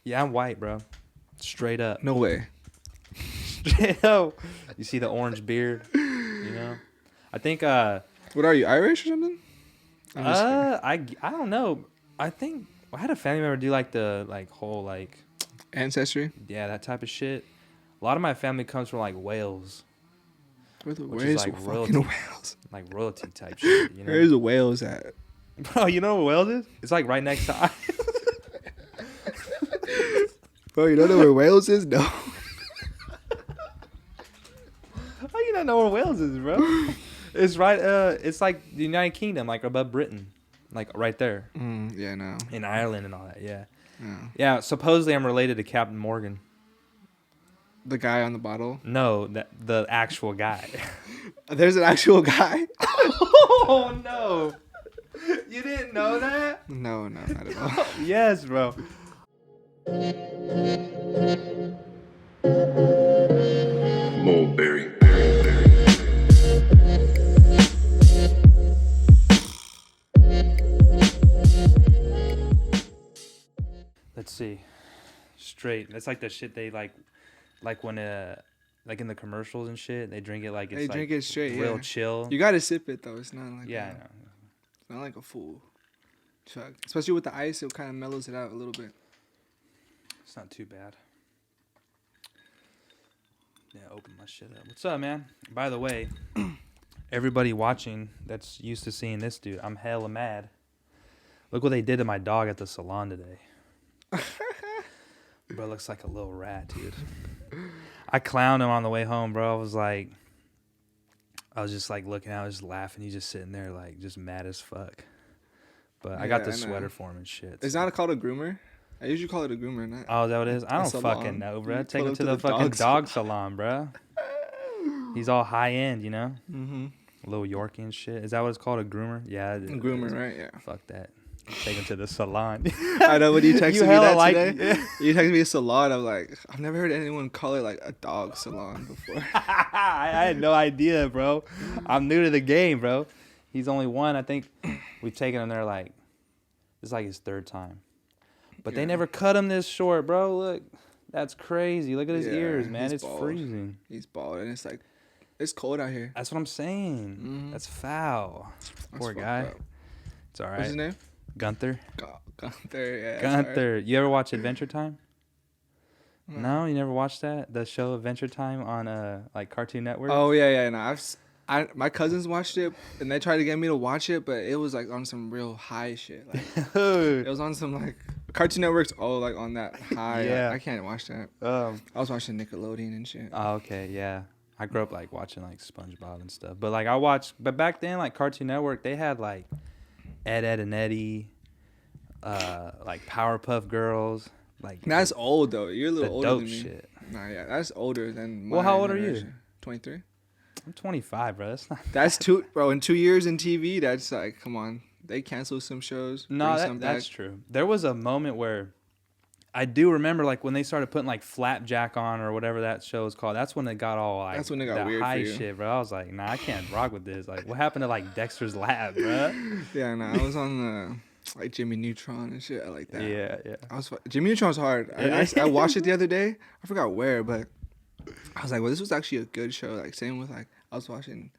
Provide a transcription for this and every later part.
Yeah, I'm white, bro. Straight up. No way. Straight up. You see the orange beard? You know? I think, What are you, Irish or something? I don't know. I think I had a family member do like the like whole like Ancestry? yeah, that type of shit. A lot of my family comes from like Wales. Where's like fucking royalty. Wales? Like royalty type shit, you know? Where's the Wales at? Bro, you know where Wales is? It's like right next to Bro, you don't know where Wales is? No. How you not know where Wales is, bro? It's right it's like the United Kingdom, like above Britain. Like right there. Yeah, no. In Ireland and all that, yeah. No. Yeah, supposedly I'm related to Captain Morgan. The guy on the bottle? No, the actual guy. There's an actual guy? Oh no. You didn't know that? No, not at all. Yes, bro. Mulberry. Let's see. Straight. That's like the shit they like when like in the commercials and shit, they drink it like it's They like drink it straight, real yeah. chill. You gotta sip it though. It's not like Yeah, I know. It's not like a full chug. Especially with the ice, it kind of mellows it out a little bit. It's not too bad. Yeah, open my shit up. What's up, man? By the way, everybody watching that's used to seeing this dude, I'm hella mad. Look what they did to my dog at the salon today. Bro, looks like a little rat, dude. I clowned him on the way home, bro. I was just like looking out, just laughing. He's just sitting there like just mad as fuck. But I got the sweater for him and shit. It's not called a groomer. I usually call it a groomer. Not Oh, is that what it is? I don't salon. fucking know, bro. You Take pull him up to the fucking dog salon, bro. He's all high end, you know? Mm-hmm. Little Yorkie and shit. Is that what it's called? A groomer? Yeah. A groomer, right? Yeah. Fuck that. Take him to the salon. I know when you texted me hella that today. Yeah. You texted me a salon. I'm like, I've never heard anyone call it like a dog salon before. I had no idea, bro. I'm new to the game, bro. He's only one. I think we've taken him there like, this is like his third time. But they never cut him this short, bro. Look, that's crazy. Look at his ears, man. It's bald. freezing. He's bald, and it's like, it's cold out here. That's what I'm saying. Mhm. That's foul. That's Poor fucked guy. up. It's all right. What's his name? Gunther. Gunther, yeah. Gunther. You ever watch Adventure Time? Mm. No, you never watched that? The show Adventure Time on like Cartoon Network? Oh yeah. No, my cousins watched it, and they tried to get me to watch it, but it was like on some real high shit. Like it was on some like Cartoon Network's all like on that high. Yeah. I can't watch that. I was watching Nickelodeon and shit. Oh, okay, yeah. I grew up like watching like SpongeBob and stuff. But like but back then like Cartoon Network, they had like Ed, and Eddie, like Powerpuff Girls, like That's old though. You're a little the older dope than me. shit. Nah, yeah, that's older than my Well, how old are you? generation. 23. I'm 25, bro. That's not. That's two, bro. In 2 years in TV, that's like, come on. They cancel some shows. No, bring some that's back. true. There was a moment where I do remember like when they started putting like Flapjack on or whatever that show is called. That's when it got all like That's when it got that weird high for you. shit, bro. I was like, nah, I can't rock with this. Like, what happened to like Dexter's Lab, bro? Yeah, no, I was on the like Jimmy Neutron and shit. I like that. Yeah. Jimmy Neutron's hard. I watched it the other day. I forgot where, but I was like, well, this was actually a good show. Like same with like I was watching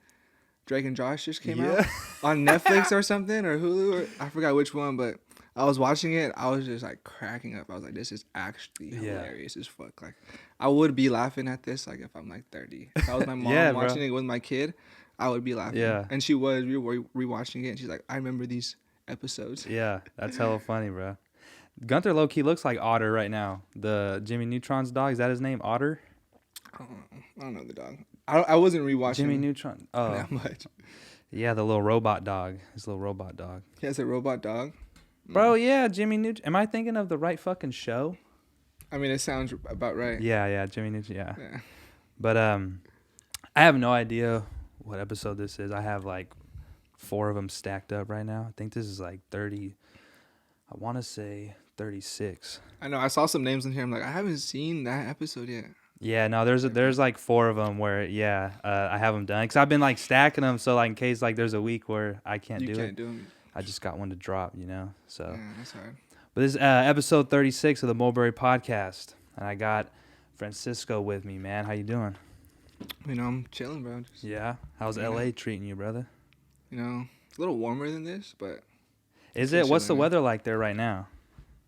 Drake and Josh just came out on Netflix or something or Hulu or I forgot which one, but I was watching it. I was just like cracking up. I was like, this is actually hilarious as fuck. Like I would be laughing at this like if I'm like 30. If I was my mom watching it with my kid, I would be laughing. Yeah. And she was. We were rewatching it and she's like, I remember these episodes. Yeah, that's hella funny, bro. Gunther low-key looks like Otter right now. The Jimmy Neutron's dog. Is that his name, Otter? I don't know the dog. I wasn't rewatching Jimmy Neutron. Oh, that much. Yeah, the little robot dog. His little robot dog. He has a robot dog. Bro, yeah, Jimmy Neutron. Am I thinking of the right fucking show? I mean, it sounds about right. Yeah, Jimmy Neutron. Yeah. But I have no idea what episode this is. I have like 4 of them stacked up right now. I think this is like 30. I want to say 36. I know. I saw some names in here. I'm like, I haven't seen that episode yet. Yeah, no, there's like 4 of them where I have them done because I've been like stacking them so like in case like there's a week where I can't do it. Do them. I just got one to drop, you know. So, Yeah, that's hard. But this is episode 36 of the Mulberry Podcast, and I got Francisco with me, man. How you doing? You know, I'm chilling, bro. Yeah? How's LA treating you, brother? You know, it's a little warmer than this, but... Is it? What's the weather like there right now?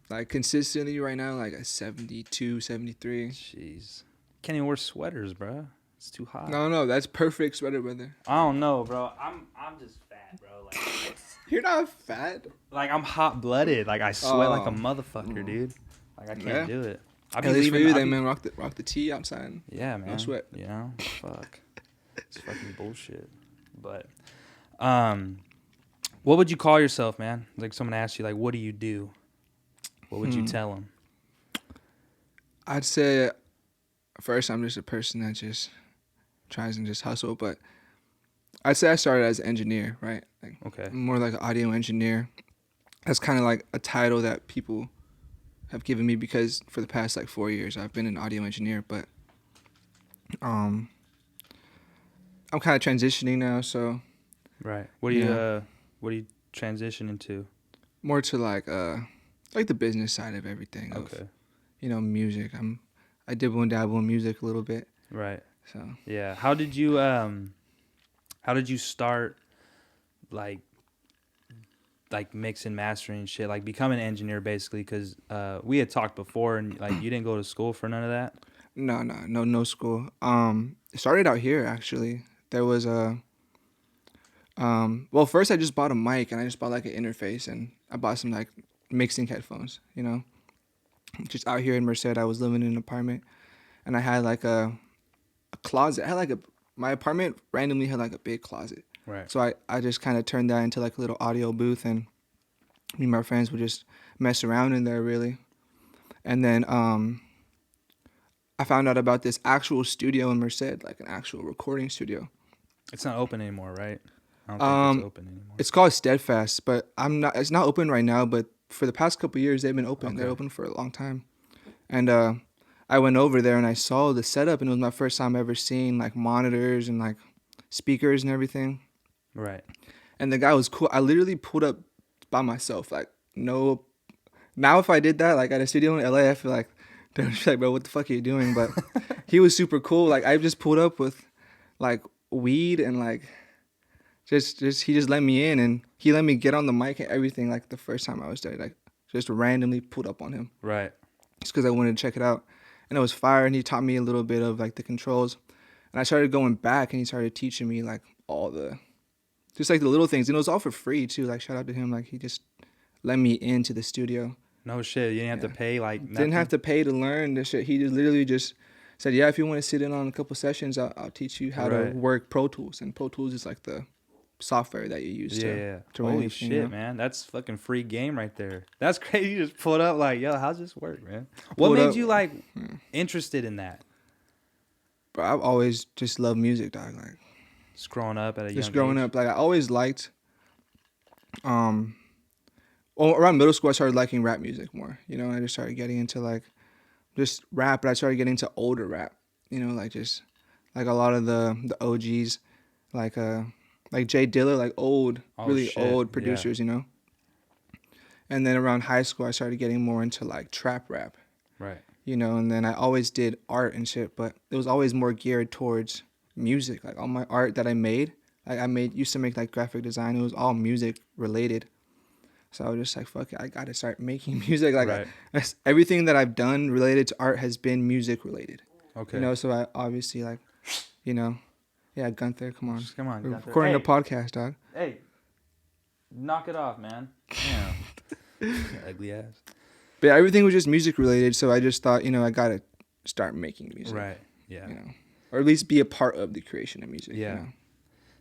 Like, consistently right now, like a 72, 73. Jeez. Can't even wear sweaters, bro. It's too hot. No, that's perfect sweater weather. I don't know, bro. I'm just fat, bro. Like, You're not fat. like I'm hot-blooded. Like, I sweat like a motherfucker, dude. Like, I can't do it. At least for you, then, man. Rock the tee outside. Yeah, man. No sweat. You know? Fuck. It's fucking bullshit. But, what would you call yourself, man? Like, someone asked you, like, what do you do? What would you tell them? I'd say, first, I'm just a person that just tries and just hustle. But I'd say I started as an engineer, right? Like, Okay. I'm more like an audio engineer. That's kind of like a title that people have given me because for the past like 4 years I've been an audio engineer. But I'm kind of transitioning now, so Right. What do you transition into? more to like the business side of everything. Okay. Of, you know, music. I dibble and dabble in music a little bit. Right. So Yeah. How did you start like mixing, mastering and shit, like becoming an engineer basically? Because we had talked before, and like you didn't go to school for none of that. No school. It started out here actually. There was well, first I just bought a mic and I just bought like an interface and I bought some like mixing headphones, you know. Just out here in Merced, I was living in an apartment and I had like a closet. I had like my apartment randomly had like a big closet. Right. So I just kind of turned that into like a little audio booth, and me and my friends would just mess around in there really. And then I found out about this actual studio in Merced, like an actual recording studio. It's not open anymore, right? I don't think it's open anymore. It's called Steadfast, but it's not open right now, but for the past couple of years they've been open. Okay. They're open for a long time. And I went over there and I saw the setup, and it was my first time ever seeing like monitors and like speakers and everything. Right. And the guy was cool. I literally pulled up by myself. Like, no. Now if I did that, like at a studio in LA, I feel like, they're just like, bro, what the fuck are you doing? But he was super cool. Like, I just pulled up with like weed and like, he just let me in, and he let me get on the mic and everything. Like the first time I was there, like just randomly pulled up on him. Right. Just because I wanted to check it out. And it was fire. And he taught me a little bit of like the controls. And I started going back and he started teaching me like just like the little things. And it was all for free too. Like, shout out to him. Like, he just let me into the studio. No shit. You didn't have to pay like nothing? Didn't have to pay to learn this shit. He just literally just said, yeah, if you want to sit in on a couple sessions, I'll teach you how to work Pro Tools. And Pro Tools is like the software that you use to Holy release, shit, you know? man. That's fucking free game right there. That's crazy. You just pulled up like, yo, how's this work, man? What made you like interested in that? Bro, I've always just loved music, dog. Like, Just growing up at a young just growing age? up, like I always liked around middle school I started liking rap music more, you know. I just started getting into like just rap, but I started getting into older rap, you know, like just like a lot of the OGs, like Jay Dilla, like old producers, you know. And then around high school I started getting more into like trap rap, Right. you know. And then I always did art and shit, but it was always more geared towards music. Like all my art that I made, like used to make like graphic design. It was all music related. So I was just like, fuck it, I gotta start making music. Like everything that I've done related to art has been music related. Okay. You know, so I obviously like, you know, yeah, Gunther, come on. Just come on, We're Gunther. recording a podcast, dog. Hey, knock it off, man. Damn. Ugly ass. But yeah, everything was just music related, so I just thought, you know, I gotta start making music. Right. Yeah. You know, or at least be a part of the creation of music. Yeah. You know?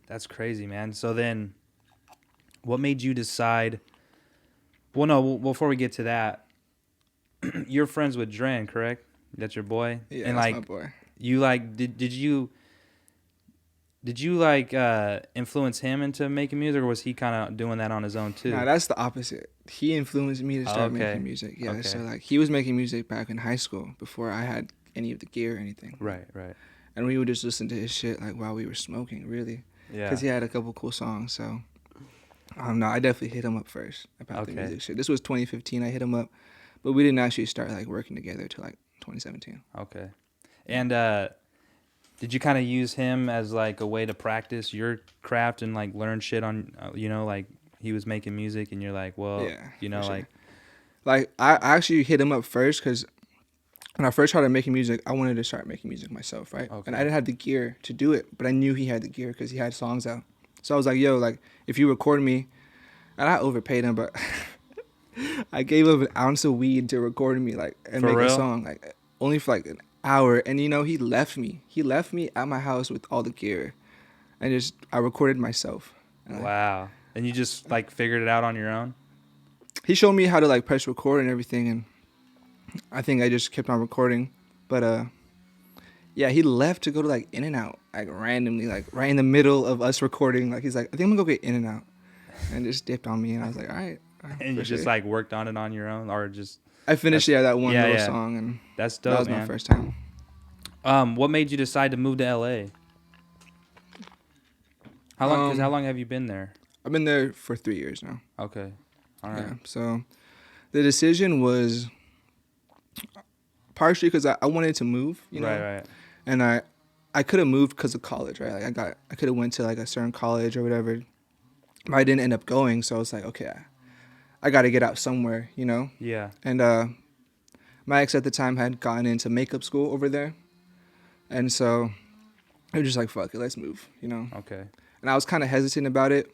That's crazy, man. So then, what made you decide? Well, no. Before we get to that, you're friends with Dren, correct? That's your boy. Yeah, and that's like, my boy. You like did you like influence him into making music, or was he kind of doing that on his own too? Nah, that's the opposite. He influenced me to start making music. Yeah, so like he was making music back in high school before I had any of the gear or anything. Right. And we would just listen to his shit like while we were smoking, really. Yeah. Because he had a couple cool songs. So No, I definitely hit him up first about the Okay. music shit. This was 2015. I hit him up, but we didn't actually start like working together till like 2017. Okay. And did you kind of use him as like a way to practice your craft and like learn shit on, like he was making music and you're like, well, Yeah, for sure. like, I actually hit him up first because when I first started making music, I wanted to start making music myself, right? Okay. And I didn't have the gear to do it, but I knew he had the gear because he had songs out. So I was like, yo, like, if you record me, and I overpaid him, but I gave him an ounce of weed to record me, like, and For make real? a song, like, only for like an hour. And he left me. He left me at my house with all the gear, and I recorded myself. And, like, wow. And you just like figured it out on your own? he showed me how to like press record and everything, and I think I just kept on recording. But yeah, he left to go to like In-N-Out, like randomly, like right in the middle of us recording. Like he's like, I think I'm gonna go get In-N-Out, and just dipped on me, and I was like, all right. And you just like worked on it on your own, or just I finished that one yeah, little yeah. song, and that's dope, that was man. my first time. What made you decide to move to LA? How long? Because how long have you been there? I've been there for 3 years now. Okay, all right. Yeah, so the decision was partially because I wanted to move, Right. and I could have moved because of college, right? Like I could have went to like a certain college or whatever, but I didn't end up going. So I was like, okay, I got to get out somewhere, Yeah. And my ex at the time had gotten into makeup school over there, and so I was just like, fuck it, let's move, Okay. And I was kind of hesitant about it,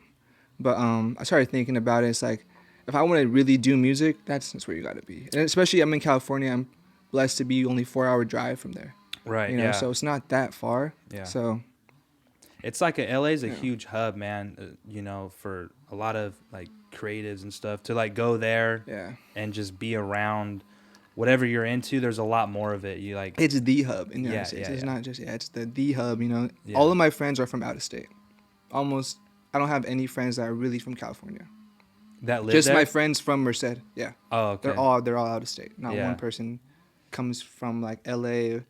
but I started thinking about it. It's like, if I want to really do music, that's where you got to be. And especially I'm in California. I'm blessed to be only 4-hour drive from there. Right. Yeah. So it's not that far. Yeah. So it's like LA's a huge hub, man. For a lot of like creatives and stuff to like go there. Yeah. And just be around whatever you're into. There's a lot more of it. You like. It's the hub in the United States. It's not just it's the hub. Yeah. All of my friends are from out of state. Almost, I don't have any friends that are really from California. That live just there? my friends from Merced. Yeah. Oh, okay. They're all out of state. Not one person comes from like LA. A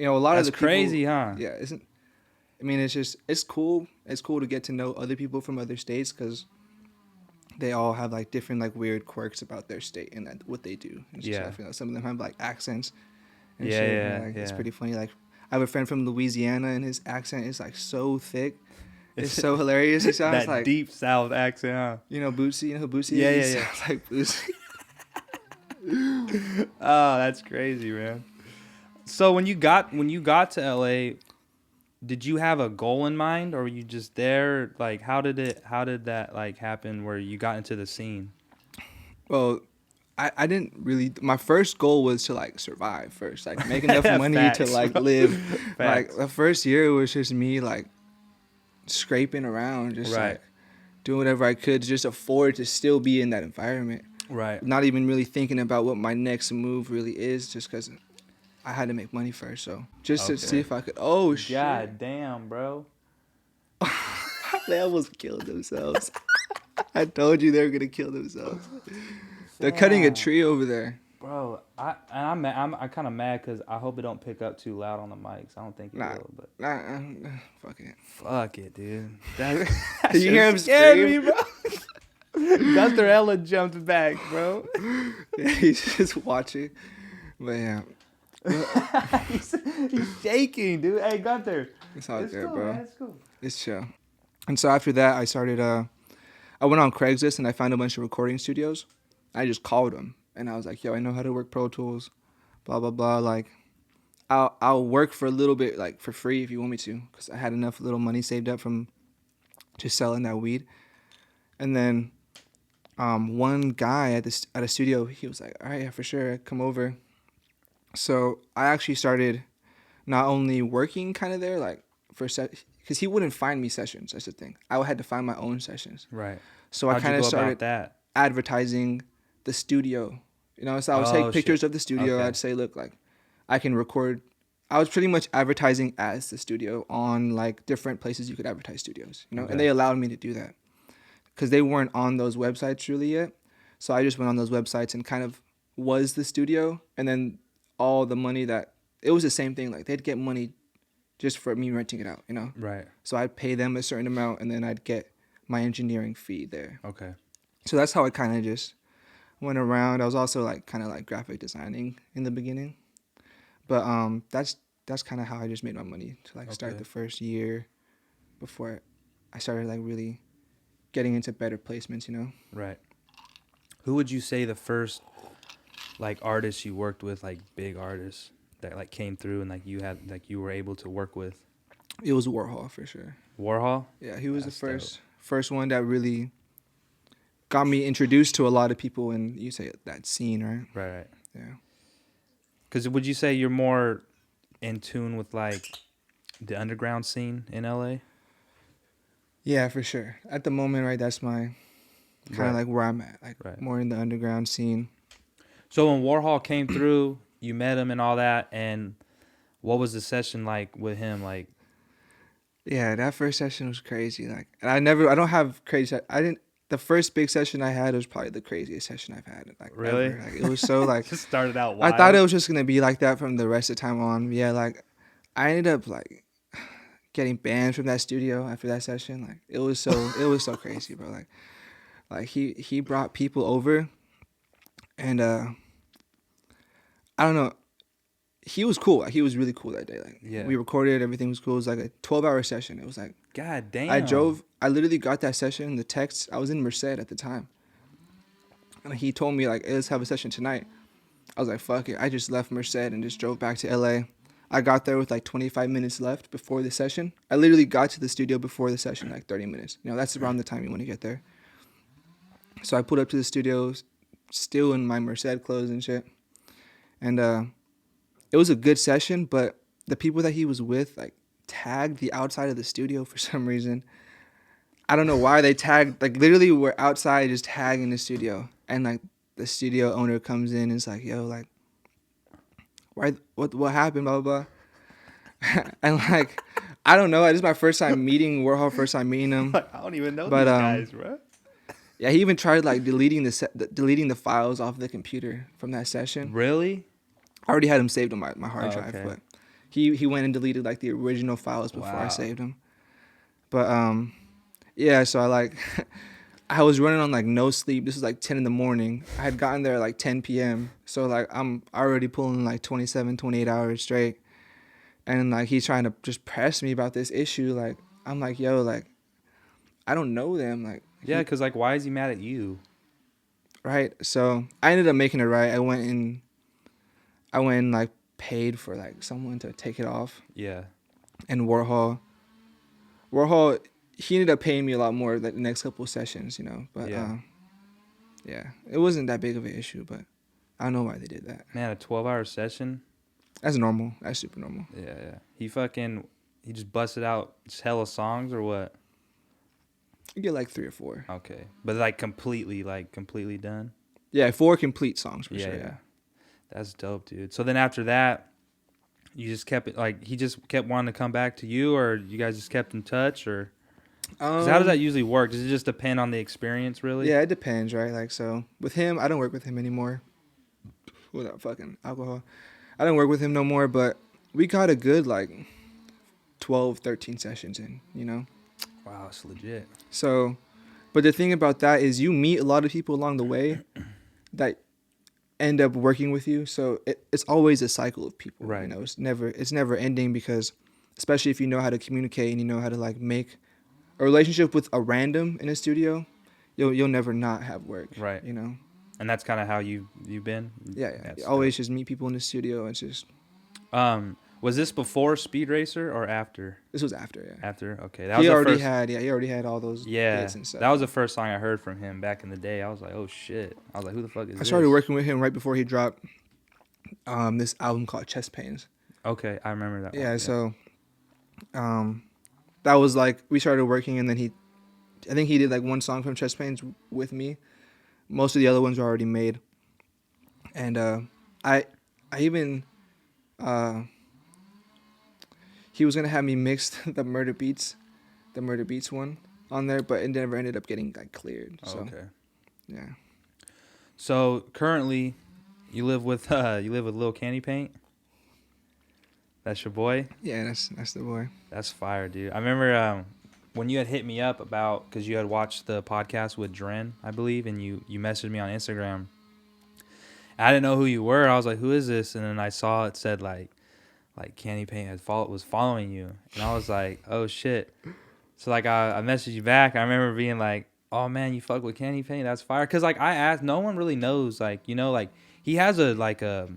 lot That's of the people, crazy, huh? Yeah, it's cool. It's cool to get to know other people from other states because they all have like different like weird quirks about their state and what they do. And Yeah. I feel like some of them have like accents. And Yeah, shit. yeah, Like, yeah. It's pretty funny. Like I have a friend from Louisiana and his accent is like so thick. It's so hilarious. He sounds that like deep South accent, huh? Bootsy. You know who Bootsy Yeah, is? yeah. He sounds like Bootsy. Oh, that's crazy, man. So when you got to LA, did you have a goal in mind, or were you just there? Like, how did that like happen where you got into the scene? Well, I didn't really. My first goal was to like survive first, like make enough money to like live. Like the first year was just me like scraping around, just like doing whatever I could to just afford to still be in that environment. Right. Not even really thinking about what my next move really is, just because I had to make money first. So just to see if I could. Oh shit! God damn, bro. They almost killed themselves. I told you they were gonna kill themselves. They're cutting a tree over there. Bro, I'm kind of mad because I hope it don't pick up too loud on the mics. I don't think it will, but Fuck it. Fuck it, dude. That Did you hear him scared scream? me, bro. Gunther Ella jumped back, bro. He's just watching. But yeah. he's shaking, dude. Hey, Gunther. It's all good, cool, bro. man. It's cool. It's chill. And so after that, I started. I went on Craigslist and I found a bunch of recording studios. I just called them and I was like, "Yo, I know how to work Pro Tools, blah blah blah. Like, I'll work for a little bit, like for free if you want me to, because I had enough little money saved up from just selling that weed." And then, one guy at a studio, he was like, "All right, yeah, for sure, come over." So I actually started not only working kind of there, like because he wouldn't find me sessions. That's the thing. I had to find my own sessions. Right. So How'd I kind you of go started about that? advertising the studio. So I would take pictures of the studio. Okay. I'd say, look, like I can record. I was pretty much advertising as the studio on like different places you could advertise studios, Okay. and they allowed me to do that because they weren't on those websites really yet. So I just went on those websites and kind of was the studio, and then all the money it was the same thing. Like they'd get money just for me renting it out, Right. So I'd pay them a certain amount, and then I'd get my engineering fee there. Okay. So that's how I kind of just went around. I was also like kind of like graphic designing in the beginning, but that's kind of how I just made my money to like start the first year before I started like really getting into better placements, you know. Right. Who would you say the first like artists you worked with, like big artists that like came through and like you were able to work with? It was Warhol for sure. Warhol? Yeah, he was That's the first one that really got me introduced to a lot of people in, you say, that scene, right? Right. Yeah. Because would you say you're more in tune with like the underground scene in LA? Yeah, for sure. At the moment, right, that's my kind of like where I'm at, like more in the underground scene. So when Warhol came through, you met him and all that, and what was the session like with him? Like, yeah, that first session was crazy. Like, and I don't have crazy. The first big session I had was probably the craziest session I've had. Like, really? Ever. Like, it was so like. Just started out wild. I thought it was just gonna be like that from the rest of the time on. Yeah, like, I ended up like getting banned from that studio after that session. Like, it was so crazy, bro. Like he brought people over, and I don't know. He was cool. He was really cool that day. Like, we recorded, everything was cool. It was like a 12-hour session. It was like, God damn. I literally got that session, the text. I was in Merced at the time. And he told me, like, hey, let's have a session tonight. I was like, fuck it. I just left Merced and just drove back to LA. I got there with like 25 minutes left before the session. I literally got to the studio before the session, like 30 minutes. You know, that's around the time you want to get there. So I pulled up to the studio, still in my Merced clothes and shit. And it was a good session, but the people that he was with, like, tagged the outside of the studio for some reason. I don't know why they tagged, like, literally we're outside just tagging the studio. And, like, the studio owner comes in and is like, yo, like, what happened, blah, blah, blah. And, like, I don't know. This is my first time meeting Warhol, first time meeting him. I don't even know these guys, bro. Yeah, he even tried, like, deleting the files off the computer from that session. Really? I already had him saved on my hard drive, but he went and deleted like the original files before I saved them. But yeah, so I was running on like no sleep. This was like 10 in the morning. I had gotten there at like 10 p.m. So like I'm already pulling like 27, 28 hours straight. And like he's trying to just press me about this issue. Like I'm like, yo, like I don't know them. Like yeah, because like why is he mad at you? Right. So I ended up making it right. I went and like paid for like someone to take it off. Yeah. And Warhol, he ended up paying me a lot more the next couple of sessions, you know. But yeah, it wasn't that big of an issue, but I don't know why they did that. Man, a 12-hour session? That's normal. That's super normal. Yeah. He just busted out hella songs or what? You get like 3 or 4. Okay. But like completely done? Yeah, 4 complete songs for sure, yeah. That's dope, dude. So then after that, you just kept it, like, he just kept wanting to come back to you, or you guys just kept in touch, or? 'Cause how does that usually work? Does it just depend on the experience, really? Yeah, it depends, right? Like, so with him, I don't work with him anymore. Without fucking alcohol. I don't work with him no more, but we got a good, like, 12, 13 sessions in, you know? Wow, it's legit. So, but the thing about that is you meet a lot of people along the way that end up working with you, so it's always a cycle of people, right? You know, it's never ending, because especially if you know how to communicate and you know how to like make a relationship with a random in a studio, you'll never not have work, right? You know, and that's kind of how you've been. Yeah. You always just meet people in the studio. It's just. Was this before Speed Racer or after? This was after, yeah. After, okay. He already had all those hits and stuff. That was the first song I heard from him back in the day. I was like, oh shit. I was like, who the fuck is this? I started working with him right before he dropped this album called Chest Pains. Okay, I remember that. Yeah, so that was like, we started working, and then I think he did like one song from Chest Pains with me. Most of the other ones were already made. And I even he was gonna have me mix the Murder Beats one on there, but it never ended up getting like cleared. So, okay. Yeah. So currently, you live with Lil Candypaint. That's your boy. Yeah, that's the boy. That's fire, dude. I remember when you had hit me up about, because you had watched the podcast with Dren, I believe, and you messaged me on Instagram. I didn't know who you were. I was like, who is this? And then I saw it said like Candypaint was following you, and I was like, oh shit. So like I messaged you back. I remember being like, oh man, you fuck with Candypaint? That's fire. Cause like I asked, no one really knows, like, you know, like he has a like a.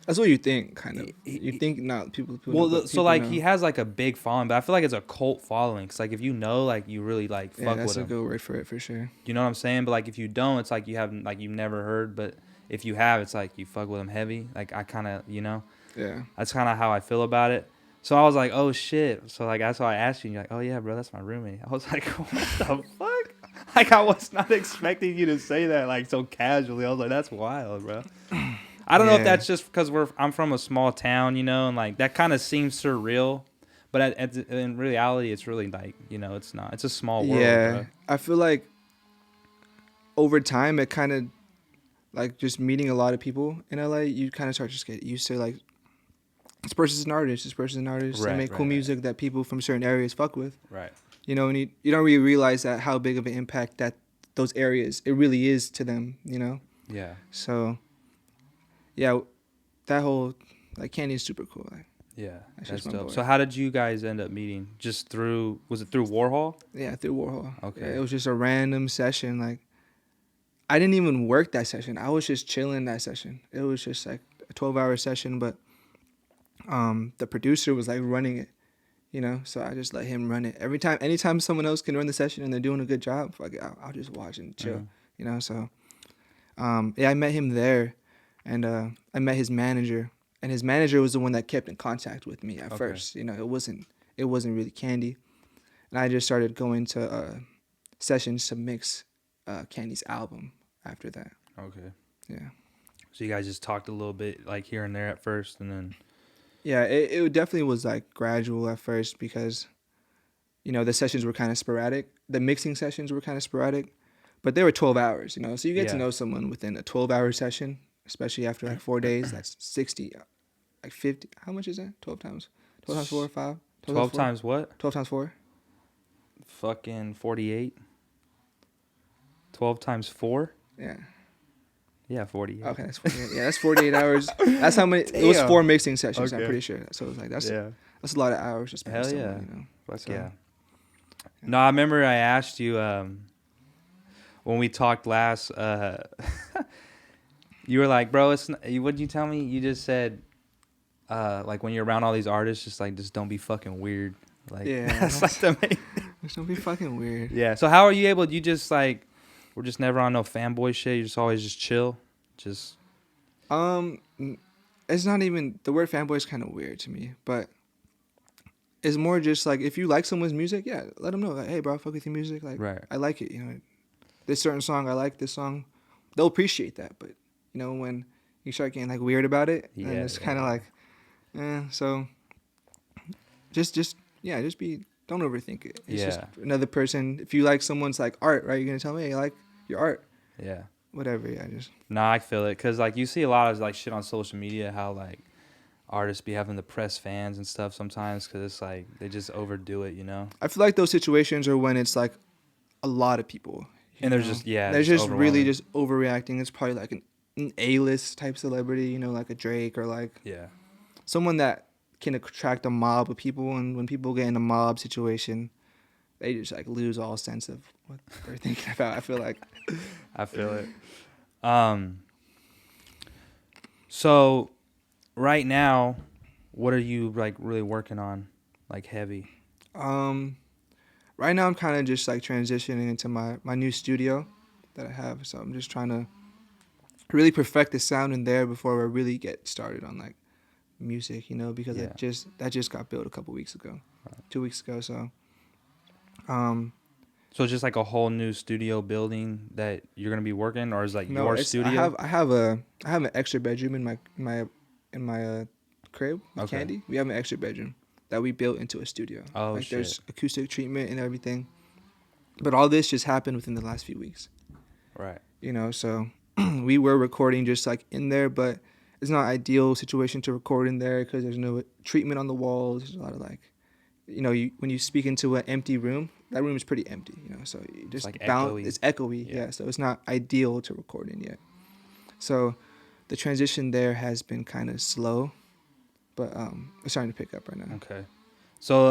That's what you think, kind of. You think not people. Well, know, so like know. he has like a big following, but I feel like it's a cult following. Cause like if you know, like you really like fuck with him. Yeah, that's a good word for it, for sure. You know what I'm saying? But like if you don't, it's like you haven't, like you've never heard. But if you have, it's like you fuck with him heavy. Like I kind of, you know. Yeah. That's kind of how I feel about it. So I was like, oh shit. So like that's why I asked you. And you're like, oh yeah, bro, that's my roommate. I was like, what the fuck? Like I was not expecting you to say that like so casually. I was like, that's wild, bro. I don't know if that's just because I'm from a small town, you know, and like that kind of seems surreal, but in reality, it's really like, you know, it's not. It's a small world. Yeah, bro. I feel like over time, it kind of like just meeting a lot of people in LA, you kind of start to just get used to like this person's an artist, this person's an artist. They make cool music that people from certain areas fuck with. Right. You know, and you don't really realize that how big of an impact that those areas it really is to them. You know. Yeah. So. Yeah, that whole like Candy is super cool. Like, yeah, that's dope. So how did you guys end up meeting? Just was it through Warhol? Yeah, through Warhol. Okay. Yeah, it was just a random session. Like, I didn't even work that session. I was just chilling that session. It was just like a 12-hour session, but the producer was like running it, you know. So I just let him run it. Anytime someone else can run the session and they're doing a good job, like I'll just watch and chill, you know. So yeah, I met him there. And I met his manager, and his manager was the one that kept in contact with me at first. You know, it wasn't really Candy, and I just started going to sessions to mix Candy's album after that. Okay. Yeah. So you guys just talked a little bit like here and there at first, and then. Yeah, it definitely was like gradual at first because, you know, the sessions were kind of sporadic. The mixing sessions were kind of sporadic, but they were 12 hours. You know, so you get to know someone within a 12-hour session. Especially after like 4 days, that's 60, like 50. How much is that? 12 times 4, 5. 12 times what? 12 times 4. Fucking 48. 12 times 4? Yeah. Yeah, 48. Okay, that's 48. Yeah, that's 48 hours. That's how many. Damn. It was 4 mixing sessions. Okay. I'm pretty sure. So it's like that's a lot of hours to spend. Hell with yeah. someone, you know? Fuck yeah. No, I remember I asked you when we talked last. You were like, bro, what'd you tell me? You just said, like, when you're around all these artists, just don't be fucking weird. Like, that's like the main thing. Just don't be fucking weird. Yeah. So how are you able? You just like, we're just never on no fanboy shit. You just always just chill. Just. It's not even the word fanboy is kind of weird to me, but it's more just like if you like someone's music, yeah, let them know. Like, hey, bro, I fuck with your music. Like, I like it. You know, this certain song, I like this song. They'll appreciate that, but. You know, when you start getting like weird about it, and it's kind of like, so just don't overthink it. It's just another person. If you like someone's like art, right? You're gonna tell me, hey, I like your art. Yeah. Whatever. Yeah. Just. Nah, I feel it, cause like you see a lot of like shit on social media, how like artists be having to press fans and stuff sometimes, cause it's like they just overdo it, you know. I feel like those situations are when it's like a lot of people. And there's just they're just really just overreacting. It's probably like an A-list type celebrity, you know, like a Drake or like someone that can attract a mob of people, and when people get in a mob situation, they just like lose all sense of what they're thinking about. I feel like. I feel it. So right now, what are you like really working on, like heavy? Right now I'm kind of just like transitioning into my new studio that I have, so I'm just trying to really perfect the sound in there before I really get started on like music, you know, because that just got built a couple weeks ago, 2 weeks ago. So, so it's just like a whole new studio building that you're gonna be working, or is like your studio? I have an extra bedroom in my crib with Candy. We have an extra bedroom that we built into a studio. Oh, like shit. There's acoustic treatment and everything, but all this just happened within the last few weeks. Right. You know, so. We were recording just like in there, but it's not ideal situation to record in there because there's no treatment on the walls. There's a lot of like when you speak into an empty room, that room is pretty empty, so you just like bounce. echoey. It's echoey, yeah. So it's not ideal to record in yet. So the transition there has been kind of slow, but it's starting to pick up right now. Okay. So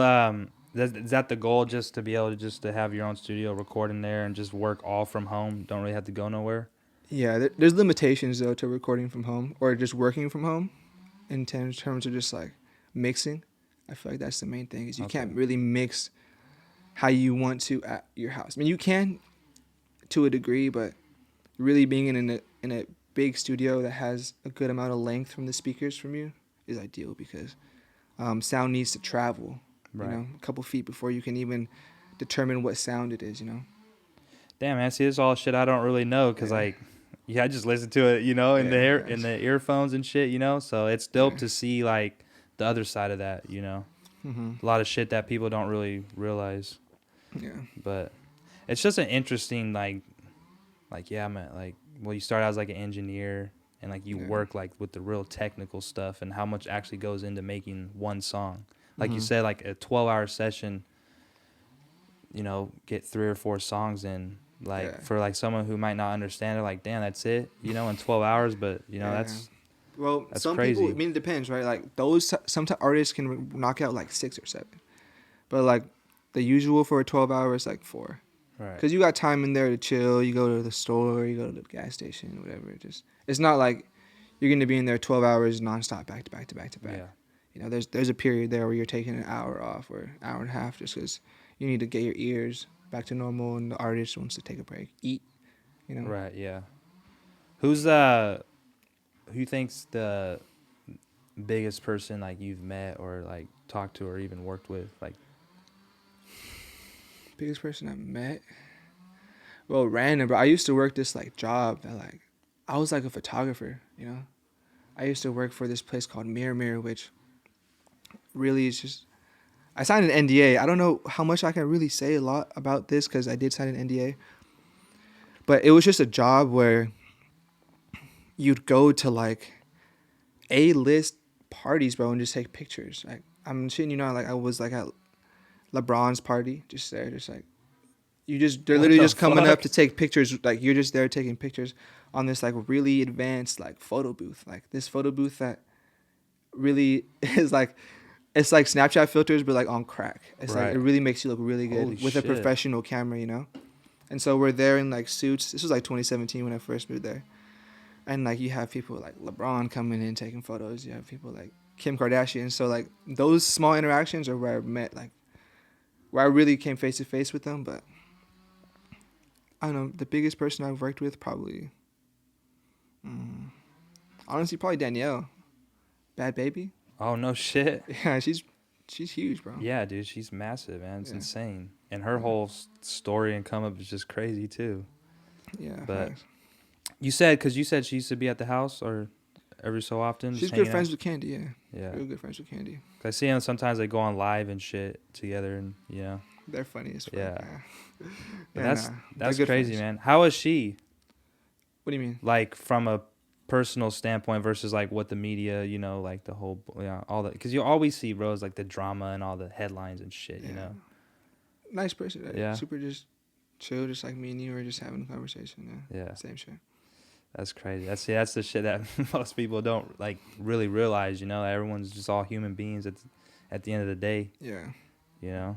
is that the goal, just to be able to just to have your own studio, record in there, and just work all from home? Don't really have to go nowhere? Yeah, there's limitations, though, to recording from home or just working from home in terms of just, like, mixing. I feel like that's the main thing is you can't really mix how you want to at your house. I mean, you can to a degree, but really being in a big studio that has a good amount of length from the speakers from you is ideal because sound needs to travel, a couple feet before you can even determine what sound it is, Damn, man. See, this is all shit I don't really know because, I just listen to it, in the earphones and shit, So it's dope to see, like, the other side of that, Mm-hmm. A lot of shit that people don't really realize. Yeah. But it's just an interesting, man, you start out as, like, an engineer and, like, you work, like, with the real technical stuff and how much actually goes into making one song. Like you said, like, a 12-hour session, get 3 or 4 songs in. Like, for, like, someone who might not understand it, like, damn, that's it, in 12 hours. But, that's some crazy. people, I mean, it depends, right? Like, some artists can knock out, like, 6 or 7. But, like, the usual for a 12-hour is, like, 4. Right. Because you got time in there to chill. You go to the store. You go to the gas station, whatever. It's not like you're going to be in there 12 hours nonstop, back to back to back to back. Yeah. There's a period there where you're taking an hour off or an hour and a half just because you need to get your ears back to normal and the artist wants to take a break, eat, Right, yeah. Who thinks the biggest person, like, you've met or, like, talked to or even worked with, like? Biggest person I've met? Well, random, but I used to work this, like, job that, like, I was, like, a photographer, I used to work for this place called Mirror, which really is just, I signed an NDA. I don't know how much I can really say a lot about this because I did sign an NDA. But it was just a job where you'd go to, like, A-list parties, bro, and just take pictures. Like, I'm shitting you not, like, I was, like, at LeBron's party, just there, just, like, they're literally just coming up to take pictures. Like, you're just there taking pictures on this, like, really advanced, like, photo booth. Like, this photo booth that really is, like, it's like Snapchat filters, but, like, on crack. It's like, it really makes you look really good with a professional camera, And so we're there in, like, suits. This was, like, 2017 when I first moved there. And, like, you have people like LeBron coming in taking photos. You have people like Kim Kardashian. So, like, those small interactions are where I met, like, where I really came face to face with them. But I don't know, the biggest person I've worked with probably, honestly, probably Danielle, Bhad Bhabie. Oh, no shit. Yeah, she's huge, bro. Yeah, dude, she's massive, man. It's insane. And her whole story and come up is just crazy too. Yeah, but facts. you said she used to be at the house or every so often. She's good friends with Candy. Yeah, real good friends with Candy. I see them sometimes. They go on live and shit together, and they're funny as fuck. Yeah, but yeah, that's crazy, friends. Man. How is she? What do you mean? Like, from a personal standpoint versus, like, what the media, like the whole, all that, because you always see, bro, is, like, the drama and all the headlines and shit, Nice person, right? Yeah. Super just chill, just like me and you were just having a conversation. Yeah. Same shit. That's crazy. That's the shit that most people don't, like, really realize, everyone's just all human beings at the end of the day. Yeah.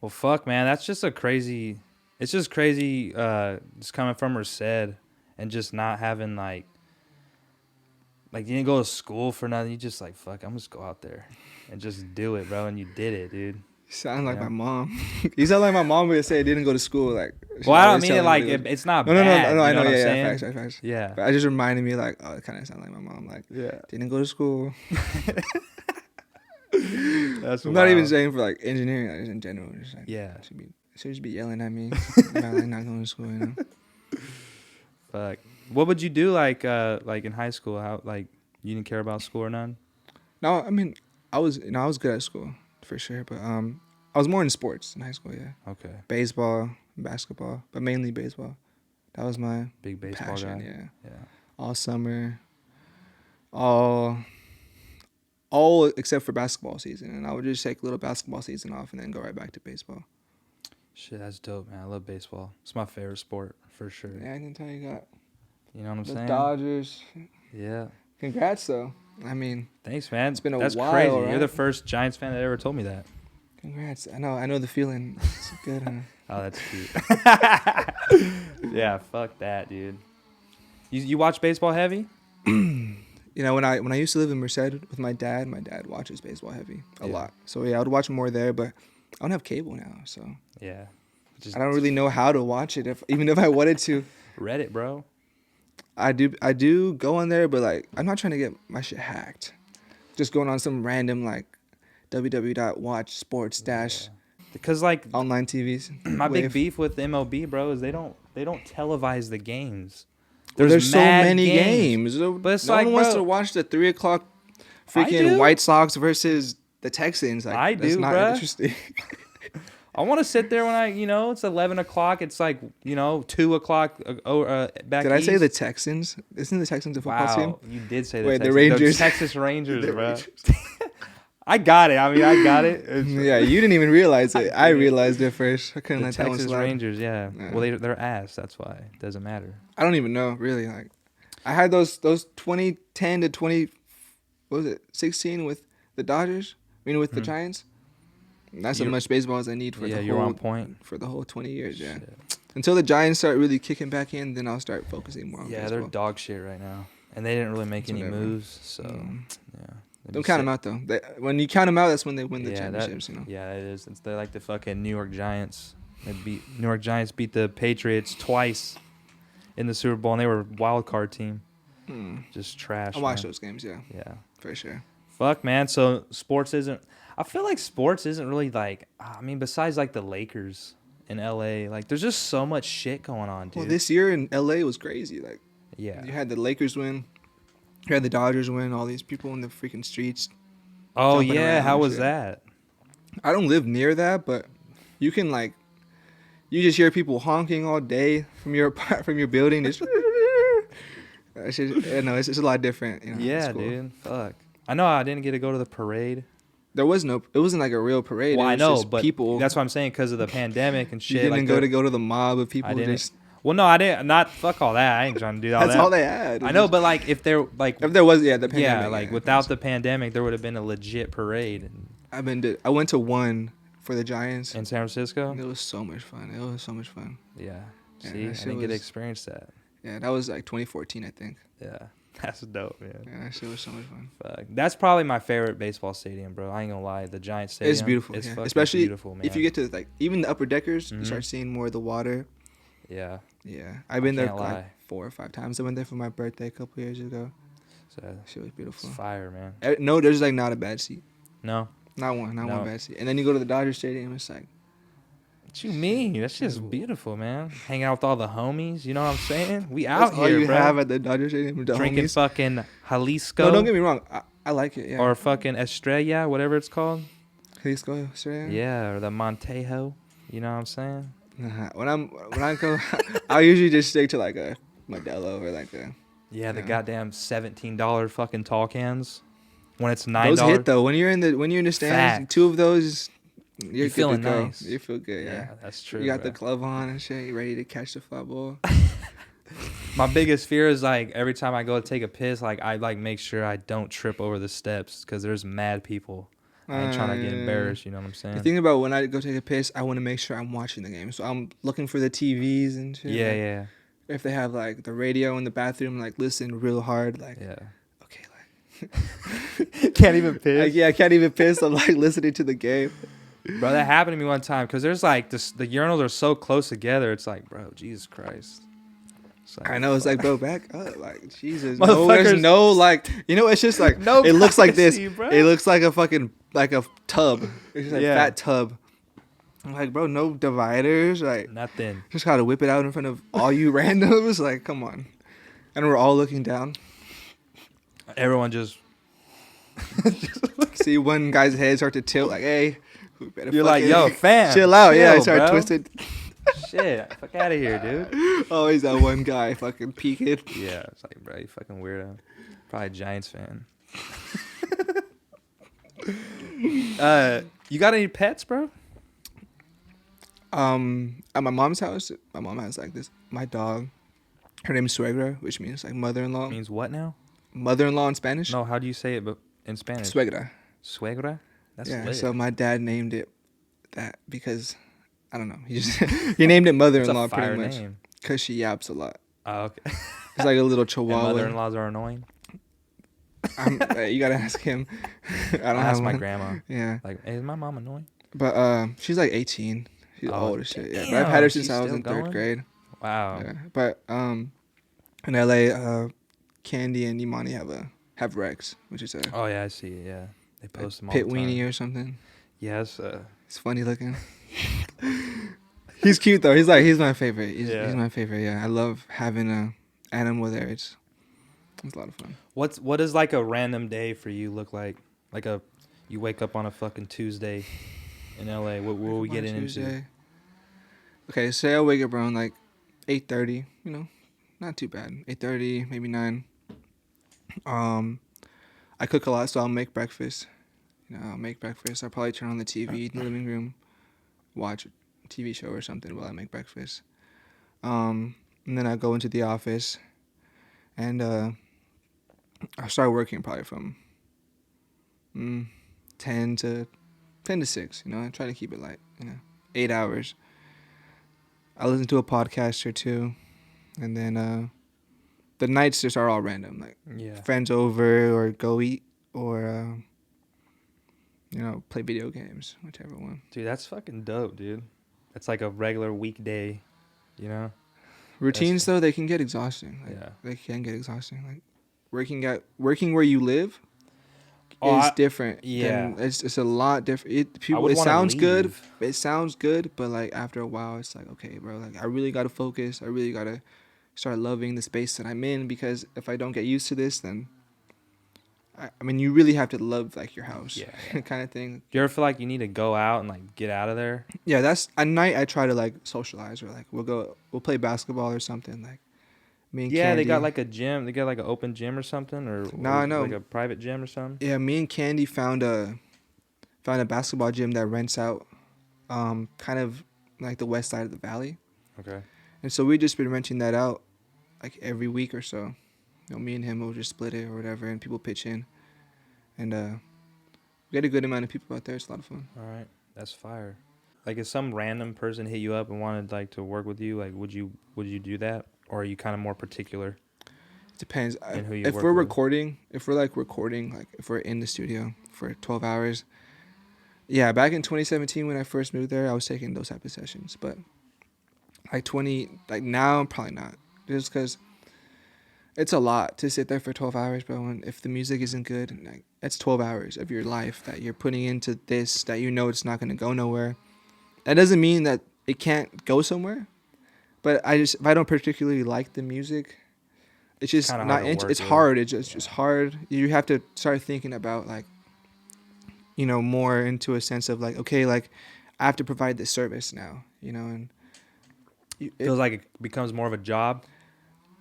Well, fuck, man, that's just it's just crazy, just coming from her said, and just not having, like, you didn't go to school for nothing. You just, like, fuck, I'm just go out there and just do it, bro. And you did it, dude. You sound like my mom. You sound like my mom would say I didn't go to school. Like, well, I don't mean it like it's not bad. No, I know. Yeah, facts. Yeah. But I just reminded me, like, oh, it kind of sound like my mom. Like, didn't go to school. That's I'm not even saying for, like, engineering, like, just in general. Just, like, should just be yelling at me about, like, not going to school, Fuck. What would you do, like in high school? How, like, you didn't care about school or none? No, I mean, I was good at school for sure, but I was more in sports in high school. Yeah. Okay. Baseball, basketball, but mainly baseball. That was my big baseball passion. guy. Yeah. All summer, all all except for basketball season, and I would just take a little basketball season off and then go right back to baseball. Shit, that's dope, man. I love baseball. It's my favorite sport for sure. Yeah, I can tell you got You know what I'm the saying? Dodgers. Yeah. Congrats, though. I mean, Thanks, man. It's been a That's while, crazy. right? You're the first Giants fan that ever told me that. congrats. I know the feeling. It's good, huh? Oh, that's cute. Yeah, fuck that, dude. You watch baseball heavy? You know, when I used to live in Merced with my dad watches baseball heavy a lot. So yeah, I would watch more there, but I don't have cable now, so Yeah. I don't really know how to watch it. Even if I wanted to, Reddit, bro. I do go on there, but like I'm not trying to get my shit hacked. Just going on some random like www.watchsports- Because like online TVs. my big beef with MLB, bro, is they don't televise the games. There's so mad many games. But it's no like, one wants bro, to watch the 3:00 I freaking do. White Sox versus the Texans. Like, I that's do, not bruh. interesting. I want to sit there when it's 11 o'clock. It's like 2 o'clock back. Did I say east. the Texans? Isn't the Texans a football team? Wow, you did say the Wait, the Texans. Rangers. The Texas Rangers, The bro. Rangers. I got it. I mean, I got it. Yeah, you didn't even realize it. I did. realized it first. I couldn't The let that one Texas slide. Rangers, yeah. Yeah. Well, they're ass. That's why it doesn't matter. I don't even know, really. Like, I had those 2010 to 16 with the Dodgers. With the Giants. And that's as You're- much baseball as I need for Yeah, the you're whole on point. for the whole 20 years. Yeah. Shit. Until the Giants start really kicking back in, then I'll start focusing more on Yeah, baseball. they're dog shit right now, and they didn't really make It's any whatever. moves. So Mm. yeah. Don't count them out though. When you count them out, that's when they win the Yeah, championships. Yeah, it is. They're like the fucking New York Giants. New York Giants beat the Patriots twice in the Super Bowl, and they were a wild card team. Just trash. I watch man. those games. Yeah, Yeah. for sure. Fuck, man. So sports isn't. I feel like sports isn't really like. Besides like the Lakers in LA, like there's just so much shit going on, dude. Well, this year in LA was crazy. Like, Yeah. you had the Lakers win, you had the Dodgers win. All these people in the freaking streets. Oh jumping yeah. around How and was shit. that? I don't live near that, but you can like, you just hear people honking all day from your building. It's it's a lot different. Yeah, it's cool. dude. Fuck. I know I didn't get to go to the parade. It wasn't like a real parade. Well, it was I know, just but people. that's what I'm saying because of the pandemic and You shit. didn't like go to the mob of people. I didn't. Just, Well, no, I didn't. Not fuck all that. I ain't trying to do all that's that. all they had. I know, but like if there like if there was the pandemic. without the pandemic, there would have been a legit parade I went to one for the Giants. in San Francisco. It was so much fun. Yeah. Yeah, See, I that shit didn't get to was- experience that. Yeah, that was like 2014, I think. Yeah, that's dope, man. Yeah, that shit was so much fun. Fuck. That's probably my favorite baseball stadium, bro. I ain't gonna lie, the Giants Stadium. It's beautiful. It's yeah. fucking Especially beautiful, man. if you get to like even the upper deckers, you Mhm. start seeing more of the water. Yeah. Yeah, I've been there can't lie. like 4 or 5 times. I went there for my birthday a couple years ago. So Shit was it's beautiful. fire, man. No, there's like not a bad seat. No. Not one No. bad seat. And then you go to the Dodger Stadium, it's like What you mean? That's just beautiful, man. Hanging out with all the homies. You know what I'm saying? We that's out all here, you bro. have at the Dodger Stadium. The Drinking homies. fucking Jalisco. No, don't get me wrong. I like it. Yeah. Or fucking Estrella, whatever it's called. Jalisco, Australia. Yeah, or the Montejo. You know what I'm saying? Nah, when I go, I usually just stick to like a Modelo or like a. Yeah, the Yeah. goddamn $17 fucking tall cans. When it's $9. Those hit though. When you're in the stands, Facts. 2 of those, you're good feeling to go. nice. You feel good. Yeah. Yeah, that's true. You got bro. the glove on and shit. You ready to catch the fly ball? My biggest fear is like every time I go to take a piss, like I like make sure I don't trip over the steps because there's mad people. I ain't trying to get Yeah. embarrassed. You know what I'm saying? The thing about when I go take a piss, I want to make sure I'm watching the game. So I'm looking for the TVs and shit. Yeah, like, yeah, If they have like the radio in the bathroom, like listen real hard. Like, yeah. okay, like. Can't even piss. Like, yeah, I can't even piss. I'm like listening to the game. Bro, that happened to me one time because there's like this, the urinals are so close together. It's like, bro, Jesus Christ. It's like, I know, it's like, bro, back up. Like, Jesus. No, Motherfuckers- there's no, like, it's just like, No it looks like this. privacy, bro. It looks like a fucking, like a tub. It's just like Yeah. fat tub. I'm like, bro, no dividers. Like, nothing. just gotta whip it out in front of all you randoms. Like, come on. And we're all looking down. Everyone just. See one guy's head start to tilt. Like, hey, we better You're like, fucking yo, fam. chill out. Yeah, I chill, start bro. twisted. Shit, fuck out of here, dude. Always that one guy fucking peeking. Yeah, it's like, bro, you fucking weirdo. Probably a Giants fan. You got any pets, bro? At my mom's house, my mom has like this. My dog, her name is Suegra, which means like mother-in-law. Means what now? Mother-in-law in Spanish. No, how do you say it? But in Spanish. Suegra. Suegra. That's yeah. lit. So my dad named it that because I don't know. He just he named it mother-in-law That's a fire pretty much name. because she yaps a lot. Oh, okay. It's like a little chihuahua. And mother-in-laws are annoying. You gotta ask him. I don't ask my one. grandma. Yeah. Like, hey, is my mom annoying? But she's like 18. She's old as shit. Yeah. But I've had her since I was in third grade. Wow. Yeah. But in LA, Candy and Imani have Rex, which is a Oh yeah, I see it. Yeah, they post them all pit the time. weenie or something. Yes. He's funny looking. He's cute though. He's my favorite. He's my favorite. Yeah, I love having a animal there. It's a lot of fun. What does like a random day for you look like? Like you wake up on a fucking Tuesday in LA. What will we get into? Okay, say I wake up around like 8:30. You know, not too bad. 8:30, maybe 9. I cook a lot, so I'll make breakfast. I'll make breakfast. I'll probably turn on the TV in the living room, watch a TV show or something while I make breakfast. And then I go into the office, and I start working probably from 10 to 6. I try to keep it light. 8 hours. I listen to a podcast or two, and then the nights just are all random, like friends over or go eat or play video games, whichever one. Dude, that's fucking dope, dude. That's like a regular weekday, Routines though, they can get exhausting. They can get exhausting. Like working where you live is different. Yeah, it's a lot different. It sounds good. It sounds good, but like after a while, it's like, okay, bro. Like I really gotta focus. I really gotta start loving the space that I'm in, because if I don't get used to this, then I mean, you really have to love like your house, kind of thing. Do you ever feel like you need to go out and like get out of there? Yeah, that's at night. I try to like socialize, or like we'll play basketball or something. Like me and Candy. They got like a gym. They got like an open gym or something, or like a private gym or something. Yeah, me and Candy found a basketball gym that rents out, kind of like the west side of the valley. Okay. And so we've just been renting that out, like every week or so. Me and him will just split it or whatever, and people pitch in, and we get a good amount of people out there. It's a lot of fun. All right, that's fire. Like, if some random person hit you up and wanted like to work with you, like, would you do that, or are you kind of more particular? It depends. If we're recording, if we're in the studio for 12 hours, yeah. Back in 2017 when I first moved there, I was taking those type of sessions, but now probably not, just because it's a lot to sit there for 12 hours, bro. And if the music isn't good, like, that's 12 hours of your life that you're putting into this, that it's not going to go nowhere. That doesn't mean that it can't go somewhere. But if I don't particularly like the music, it's just not, it's hard. It's just hard. You have to start thinking about, like, more into a sense of like, okay, like I have to provide this service now, and it feels like it becomes more of a job.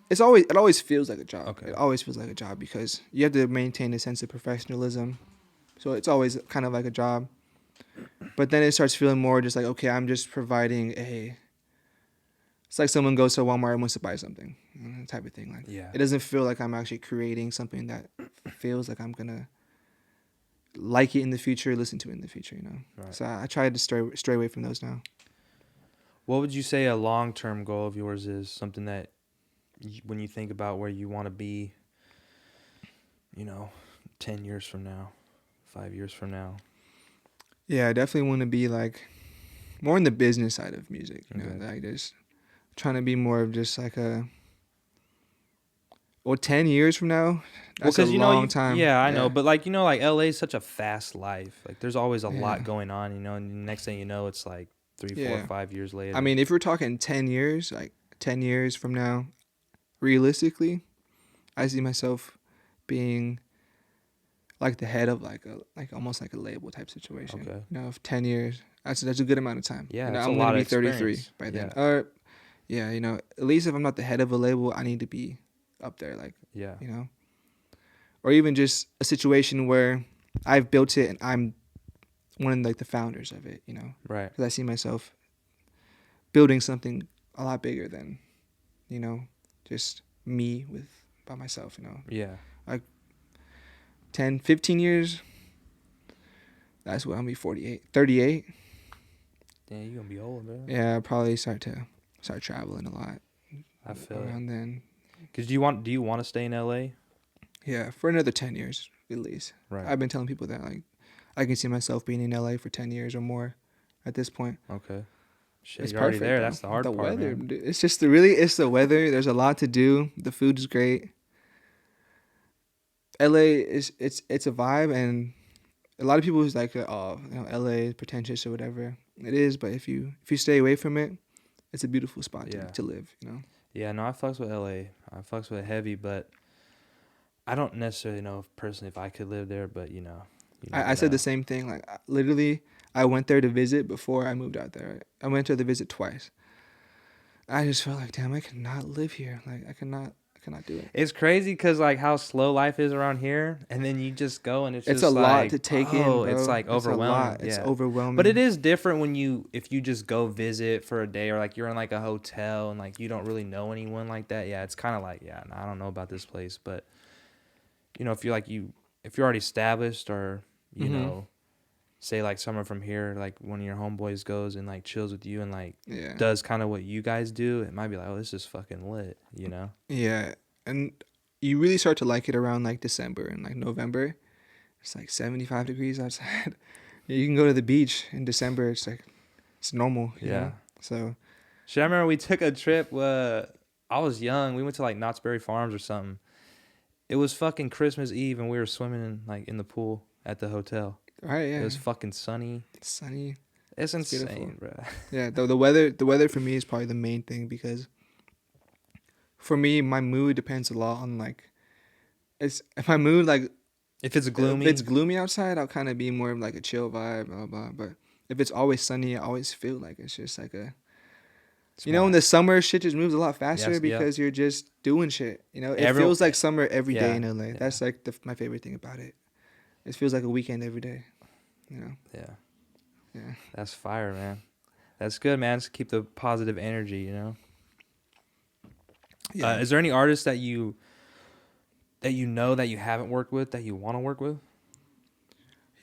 It always feels like a job. Okay. It always feels like a job because you have to maintain a sense of professionalism. So it's always kind of like a job. But then it starts feeling more just like, okay, I'm just providing it's like someone goes to Walmart and wants to buy something, type of thing. Like, it doesn't feel like I'm actually creating something that feels like I'm going to like it in the future, listen to it in the future, Right. So I try to stray away from those now. What would you say a long-term goal of yours is? Something that when you think about where you want to be, 10 years from now, 5 years from now? Yeah, I definitely want to be like more in the business side of music. Like just trying to be more of just like 10 years from now. That's a long time. Yeah, I know. But like, like LA is such a fast life. Like there's always a lot going on, and the next thing you know, it's like 3, 4, 5 years later. I mean, if we're talking 10 years, like 10 years from now, realistically, I see myself being like the head of like almost like a label type situation. Okay. Of 10 years, that's a good amount of time. Yeah, I'm gonna be 33 by then. At least if I'm not the head of a label, I need to be up there. Like, or even just a situation where I've built it and I'm one of like the founders of it, you know. Right. Because I see myself building something a lot bigger than, you know, just me by myself, you know. Yeah. Like 10, 15 years, that's when I'll be 48, 38. Damn, you're gonna be old, bro. Yeah, I'll probably start traveling a lot. I feel around it. then. Cause do you want to stay in LA? Yeah, for another 10 years at least. Right. I've been telling people that like I can see myself being in LA for 10 years or more at this point. Okay. Shit, It's you're already perfect, there. though. That's the hard the part, weather. man. Dude. It's just it's the weather. There's a lot to do. The food is great. LA it's a vibe, and a lot of people is like, oh, you know, LA is pretentious or whatever. It is, but if you stay away from it, it's a beautiful spot to live, you know. Yeah, no, I fucks with LA. I fucks with it heavy, but I don't necessarily know personally if I could live there, but you know. I said the same thing. Like literally, I went there to visit before I moved out there. Right? I went there to visit twice. I just felt like, damn, I cannot live here. Like I cannot do it. It's crazy because like how slow life is around here, and then you just go and it's just a like, lot to take in, bro. It's like overwhelming. It's overwhelming. But it is different when if you just go visit for a day, or like you're in like a hotel and like you don't really know anyone like that. Yeah, it's kind of like, yeah, I don't know about this place, but you know, if you're already established, or you know, say like someone from here, like one of your homeboys goes and like chills with you and like does kind of what you guys do, it might be like, oh, this is fucking lit, you know? Yeah, and you really start to like it around like December and like November. It's like 75 degrees outside. You can go to the beach in December. It's like it's normal. You know? So, shit, I remember we took a trip. I was young. We went to like Knott's Berry Farms or something. It was fucking Christmas Eve, and we were swimming in the pool at the hotel. Right, yeah. It was fucking sunny. It's insane, bro. Yeah, the weather for me is probably the main thing, because for me, my mood depends a lot on like, if my mood like, if it's gloomy outside, I'll kind of be more of like a chill vibe, blah blah. But if it's always sunny, I always feel like it's just like you know, in the summer, shit just moves a lot faster because you're just doing shit. You know, it feels like summer every day in LA. Yeah. That's like my favorite thing about it. It feels like a weekend every day. You know. Yeah. That's fire, man. That's good, man. Just keep the positive energy, you know. Yeah. Is there any artists that you know that you haven't worked with that you want to work with?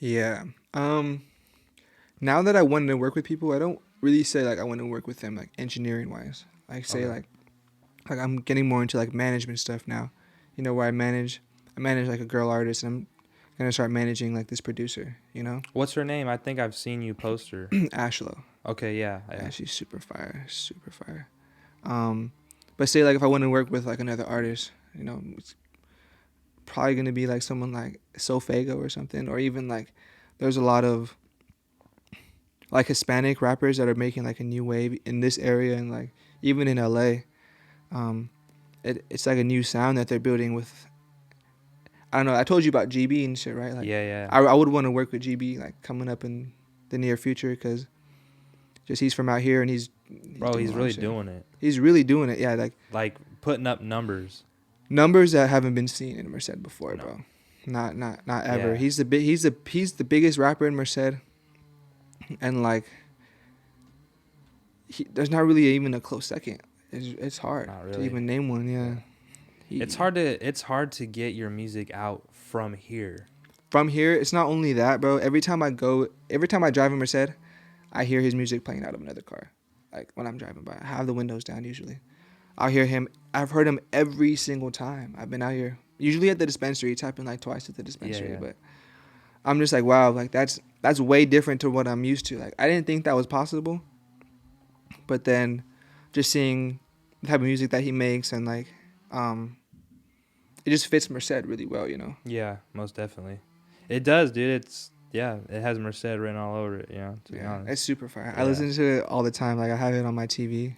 Yeah. Now that I want to work with people, I don't really say like I want to work with them like engineering wise. I say like I'm getting more into like management stuff now. You know, where I manage like a girl artist, and I'm gonna start managing like this producer. You know. What's her name? I think I've seen you post her. Ashlo. Okay, yeah. She's super fire. But say like if I want to work with like another artist, you know, it's probably gonna be like someone like Sofago or something, or even like there's a lot of like Hispanic rappers that are making like a new wave in this area, and like even in LA, it's like a new sound that they're building with. I don't know. I told you about GB and shit, right? Like, yeah. I would want to work with GB like coming up in the near future, because just he's from out here and he's really doing it. He's really doing it. Yeah, like putting up numbers that haven't been seen in Merced before, bro. Not ever. Yeah. He's the biggest rapper in Merced. And like, there's not really even a close second. It's hard to even name one. Yeah, it's hard to get your music out from here. From here, it's not only that, bro. Every time I drive in Merced, I hear his music playing out of another car. Like when I'm driving by, I have the windows down usually. I'll hear him. I've heard him every single time I've been out here. Usually at the dispensary. It's happened like twice at the dispensary, but I'm just like, wow, like that's way different to what I'm used to. Like I didn't think that was possible, but then just seeing the type of music that he makes, and like it just fits Merced really well, you know. Yeah, most definitely. It does, dude. It has Merced written all over it, you know, to be honest. It's super fire. I listen to it all the time. Like I have it on my TV.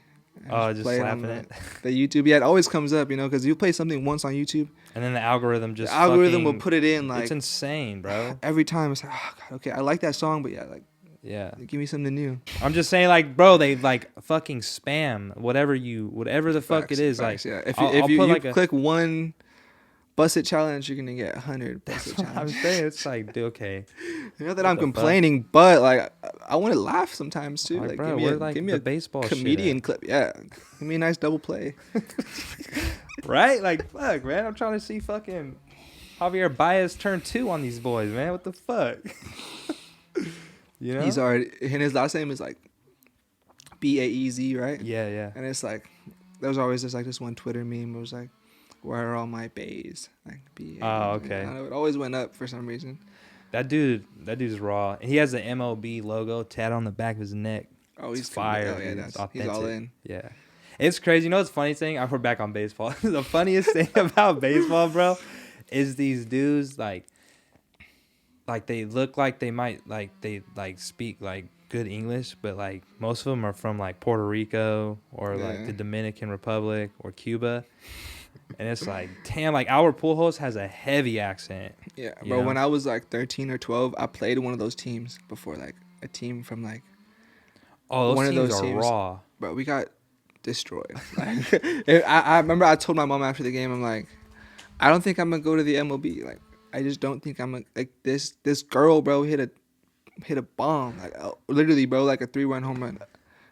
Just slapping it. The YouTube, it always comes up, you know, because you play something once on YouTube, and then the algorithm will put it in. Like it's insane, bro. Every time it's like, oh god, okay, I like that song, but give me something new. I'm just saying, like, bro, they like fucking spam whatever the fuck it is. Facts, like, if you click one Bust It challenge, you're gonna get 100 Bust That's It what I'm challenge. saying. It's like, dude, okay. Not that What I'm the complaining, but like I want to laugh sometimes too. Like, Like, bro, give me the a baseball comedian shit clip. Yeah, give me a nice double play. at? Right? Like, fuck, man. I'm trying to see fucking Javier Baez turn 2 on these boys, man. What the fuck? You know? He's already, and his last name is like Baez, right? Yeah, yeah. And it's like, there was always this one Twitter meme. It was like, where are all my bays? Like B. Oh, okay. I don't know, it always went up for some reason. That dude's raw. He has the MLB logo tatted on the back of his neck. Oh, It's he's fire. Oh, yeah, Dude. It's he's all authentic. in. Yeah. It's crazy. You know what's the funny thing? We're back on baseball. The funniest thing about baseball, bro, is these dudes like they look like they might they speak like good English, but like most of them are from like Puerto Rico or like the Dominican Republic or Cuba. And it's like, damn, like Albert Pujols has a heavy accent. Yeah, bro. When I was like 13 or 12, I played one of those teams before, like a team from like. Oh, those one teams of those are teams, raw. But we got destroyed. Like, I remember I told my mom after the game, I'm like, I don't think I'm gonna go to the MLB. Like, I just don't think I'm like this girl, bro, hit a bomb, like literally, bro, like a 3-run home run,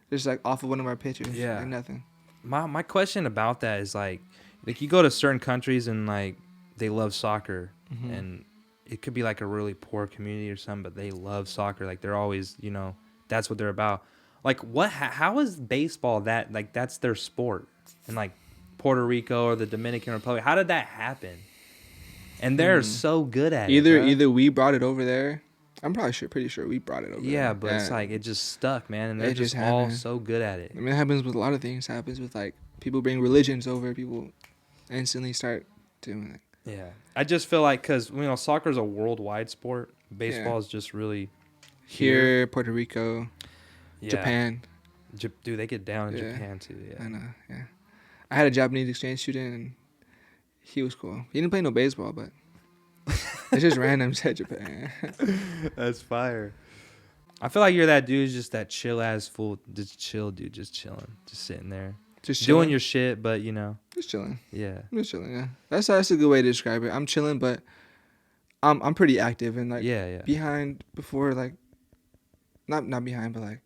just like off of one of our pitchers. Yeah. Like nothing. My question about that is like you go to certain countries and like they love soccer, and it could be like a really poor community or something, but they love soccer. Like they're always, that's what they're about. Like how is baseball that, like that's their sport in like Puerto Rico or the Dominican Republic? How did that happen? And they're so good at it. Either we brought it over there. I'm pretty sure we brought it over there. Yeah, but it's like it just stuck, man, and they're just all so good at it. I mean, it happens with a lot of things. It happens with like people bring religions over. People instantly start doing it. Yeah, I just feel like because soccer is a worldwide sport. Baseball is just really here, Puerto Rico, Japan. Dude, they get down in Japan too. Yeah, I know. Yeah, I had a Japanese exchange student, and he was cool. He didn't play no baseball, but it's just random. Said Japan. That's fire. I feel like you're that dude, just that chill ass fool, just chill dude, just chilling, just sitting there, just doing your shit, but just chilling. Yeah, I'm just chilling. Yeah, that's a good way to describe it. I'm chilling, but I'm pretty active and like behind before like not behind, but like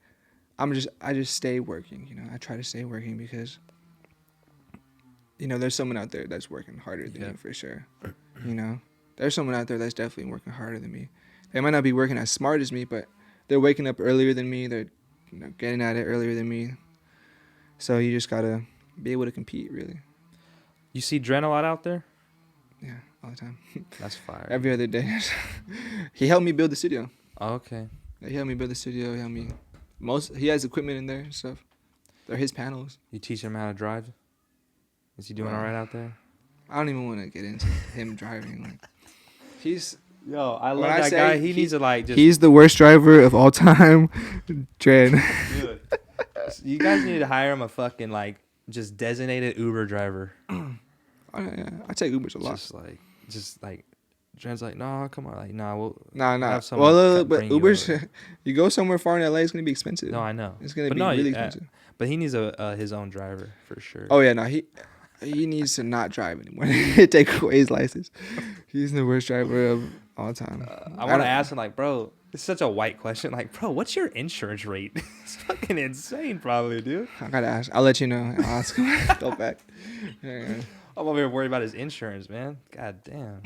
I just stay working. I try to stay working because there's someone out there that's working harder than me for sure. There's someone out there that's definitely working harder than me. They might not be working as smart as me, but they're waking up earlier than me. They're getting at it earlier than me. So you just gotta be able to compete, really. You see Dren a lot out there? Yeah, all the time. That's fire. Every other day. He helped me build the studio. Oh, okay. He helped me build the studio. He has equipment in there and stuff. They're his panels. You teach him how to drive? Is he doing all right out there? I don't even want to get into him driving. Like, I love that guy. He needs to like just. He's the worst driver of all time. Dren. Dude, you guys need to hire him a fucking like just designated Uber driver. Yeah, I take Ubers a lot. Just like, Dren's like, no, come on, like, nah, nah. Well, but Ubers, you go somewhere far in LA, it's gonna be expensive. No, I know. It's gonna be really expensive. But he needs his own driver for sure. Oh yeah, no, he needs to not drive anymore. Take away his license. He's the worst driver of all time. I want to ask him, like, bro, it's such a white question. Like, bro, what's your insurance rate? It's fucking insane, probably, dude. I gotta ask. I'll let you know. I'll ask him. Go back. Yeah. I'm over here worried about his insurance, man. God damn.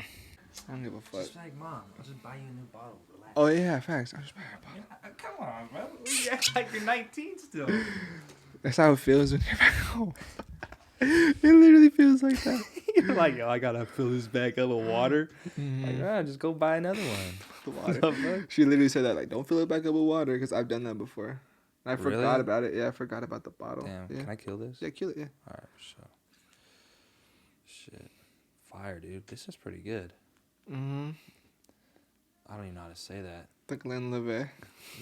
I don't give a fuck. Just like, Mom, I'll just buy you a new bottle. Relax. Oh yeah, facts. I'll just buy her a bottle. Come on, bro. You act like you're 19 still. That's how it feels when you're back home. It literally feels like that. You're like, yo, I gotta fill this bag up with water. Like, just go buy another one. The water. She literally said that, like, don't fill it back up with water, because I've done that before. And I forgot about it. Yeah, I forgot about the bottle. Damn, yeah. Can I kill this? Yeah, kill it, yeah. All right, so. Shit. Fire, dude. This is pretty good. Mm-hmm. I don't even know how to say that. The Glenlivet.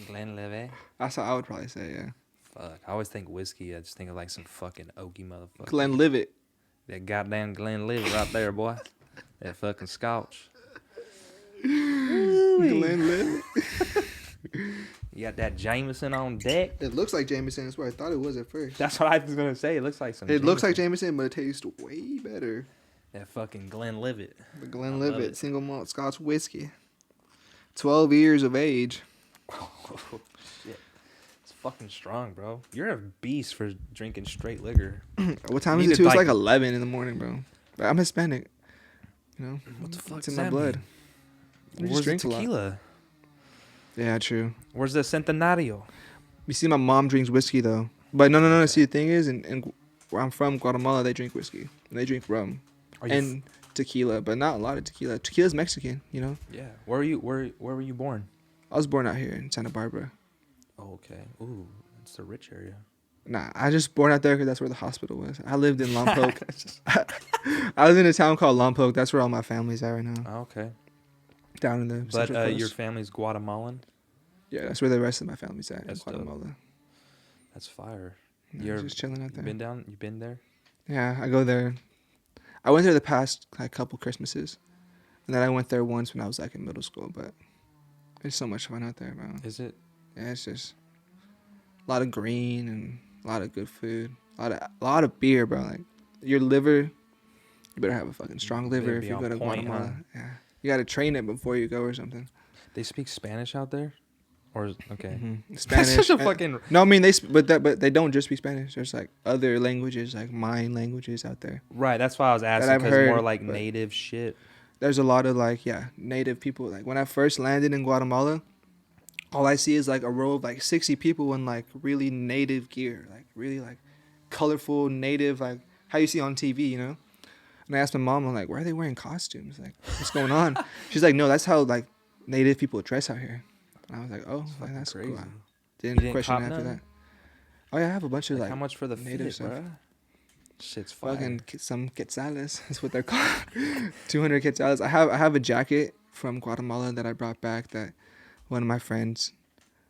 Glenlivet? That's how I would probably say, yeah. Fuck. I always think whiskey. I just think of like some fucking oaky motherfucker. Glenlivet. That goddamn Glenlivet right there, boy. That fucking Scotch. Glenlivet. You got that Jameson on deck. It looks like Jameson. That's what I thought it was at first. That's what I was gonna say. It looks like some. It looks like Jameson, but it tastes way better. That fucking Glenlivet. The Glenlivet single malt Scotch whiskey. 12 years of age. Oh, shit. It's fucking strong, bro. You're a beast for drinking straight liquor. What time is it, too? It's like 11 in the morning, bro. But I'm Hispanic. You know? What the fuck it's in my blood. Where's the tequila? Yeah, true. Where's the Centenario? You see, my mom drinks whiskey, though. But no. See, the thing is, in where I'm from, Guatemala, they drink whiskey. And they drink rum. And tequila, but not a lot of tequila. Tequila's Mexican, you know? Yeah. Where were you born? I was born out here in Santa Barbara. Oh, okay. Ooh, it's a rich area. Nah, I just born out there because that's where the hospital was. I lived in Lompoc. I was in a town called Lompoc. That's where all my family's at right now. Oh, okay. Down in the But Central Coast. your family's Guatemalan? Yeah, that's where the rest of my family's at. That's in Guatemala. dope. That's fire. Yeah, You're just chilling out there. You been there? Yeah, I go there. I went there the past couple Christmases. And then I went there once when I was like in middle school, but it's so much fun out there, bro. Is it? Yeah, it's just a lot of green and a lot of good food. A lot of beer, bro. Like your liver, you better have a fucking strong liver if you go to Guatemala. Huh? Yeah. You got to train it before you go or something. They speak Spanish out there? Or okay. Mm-hmm. Spanish. That's such a fucking No, I mean but they don't just speak Spanish. There's like other languages, like Mayan languages out there. Right, that's why I was asking, because more like native shit. There's a lot of native people. Like when I first landed in Guatemala, all I see is like a row of like 60 people in like really native gear, like really like colorful native, like how you see on TV, you know? And I asked my mom, I'm like, why are they wearing costumes? Like, what's going on? She's like, no, that's how like native people dress out here. And I was like, oh, that's crazy. Cool. Didn't question after that. Oh yeah, I have a bunch of like how much for the native stuff? Bro? Shit's fire. Fucking some quetzales. That's what they're called. 200 quetzales. I have a jacket from Guatemala that I brought back that one of my friends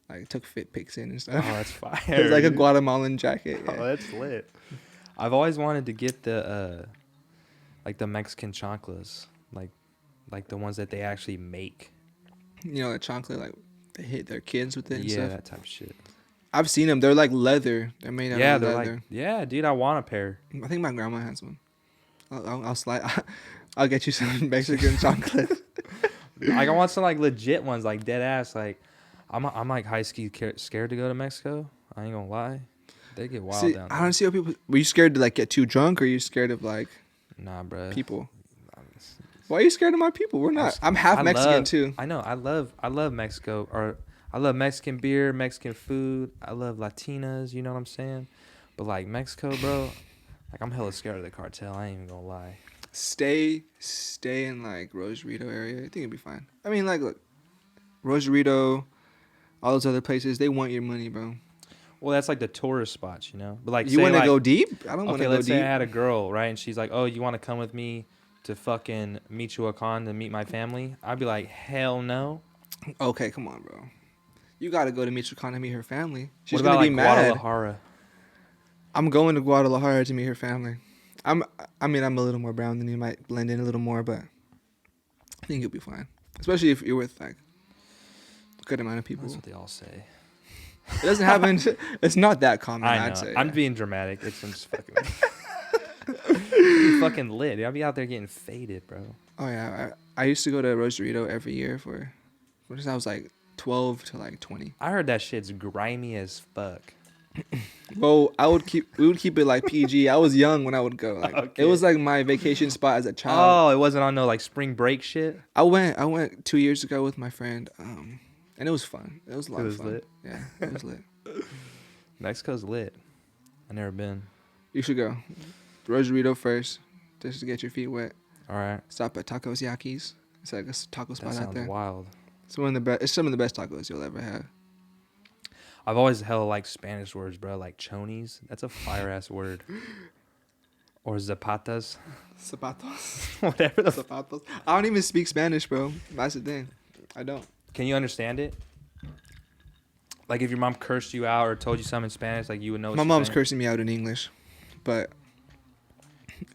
like took fit pics in and stuff. Oh, that's fire. It's like a Guatemalan jacket. Yeah. Oh, that's lit. I've always wanted to get the like the Mexican chocolates, like the ones that they actually make. You know, the chocolate, like they hit their kids with it and stuff. Yeah, that type of shit. I've seen them. They're like leather. They're made out of leather. Like, yeah, dude, I want a pair. I think my grandma has one. I'll slide. I'll get you some Mexican chocolate. Like I want some like legit ones, like dead ass. Like I'm like high ski scared to go to Mexico. I ain't gonna lie, they get wild down there. I don't see how people. Were you scared to like get too drunk, or are you scared of like? Nah, bro. People. Why are you scared of my people? We're not. I'm half Mexican too. I know. I love Mexico, or I love Mexican beer, Mexican food. I love Latinas. You know what I'm saying? But like Mexico, bro, like I'm hella scared of the cartel. I ain't even gonna lie. Stay in like Rosarito area. I think it'd be fine. I mean, like, look, Rosarito, all those other places, they want your money, bro. Well, that's like the tourist spots, you know. But like, you want to go deep? I don't want to go deep. Okay, let's say I had a girl, right, and she's like, "Oh, you want to come with me to fucking Michoacan to meet my family?" I'd be like, "Hell no." Okay, come on, bro. You got to go to Michoacan to meet her family. She's what about gonna be like mad. Guadalajara? I'm going to Guadalajara to meet her family. I'm a little more brown than you, might blend in a little more, but I think you'll be fine. Especially if you're with like a good amount of people. That's what they all say. It doesn't happen. It's not that common, I know. I'd say. I'm being dramatic. It's just fucking. Be fucking lit. I'll be out there getting faded, bro. Oh yeah, I used to go to Rosarito every year since I was like 12 to like 20. I heard that shit's grimy as fuck. Well, we would keep it like PG. I was young when I would go. Like okay. It was like my vacation spot as a child. Oh, it wasn't on no like spring break shit. I went 2 years ago with my friend, and it was fun. It was a lot of fun. Lit. Yeah, it was lit. Mexico's lit. I never been. You should go. Rosarito first, just to get your feet wet. All right. Stop at Tacos Yaquis. It's like a taco spot out there. That sounds wild. It's some of the best tacos you'll ever have. I've always hella liked Spanish words, bro. Like chonies. That's a fire ass word. Or zapatas. Zapatos. Whatever the zapatos. I don't even speak Spanish, bro. That's the thing. I don't. Can you understand it? Like if your mom cursed you out or told you something in Spanish, like you would know what my mom's cursing me out in English. But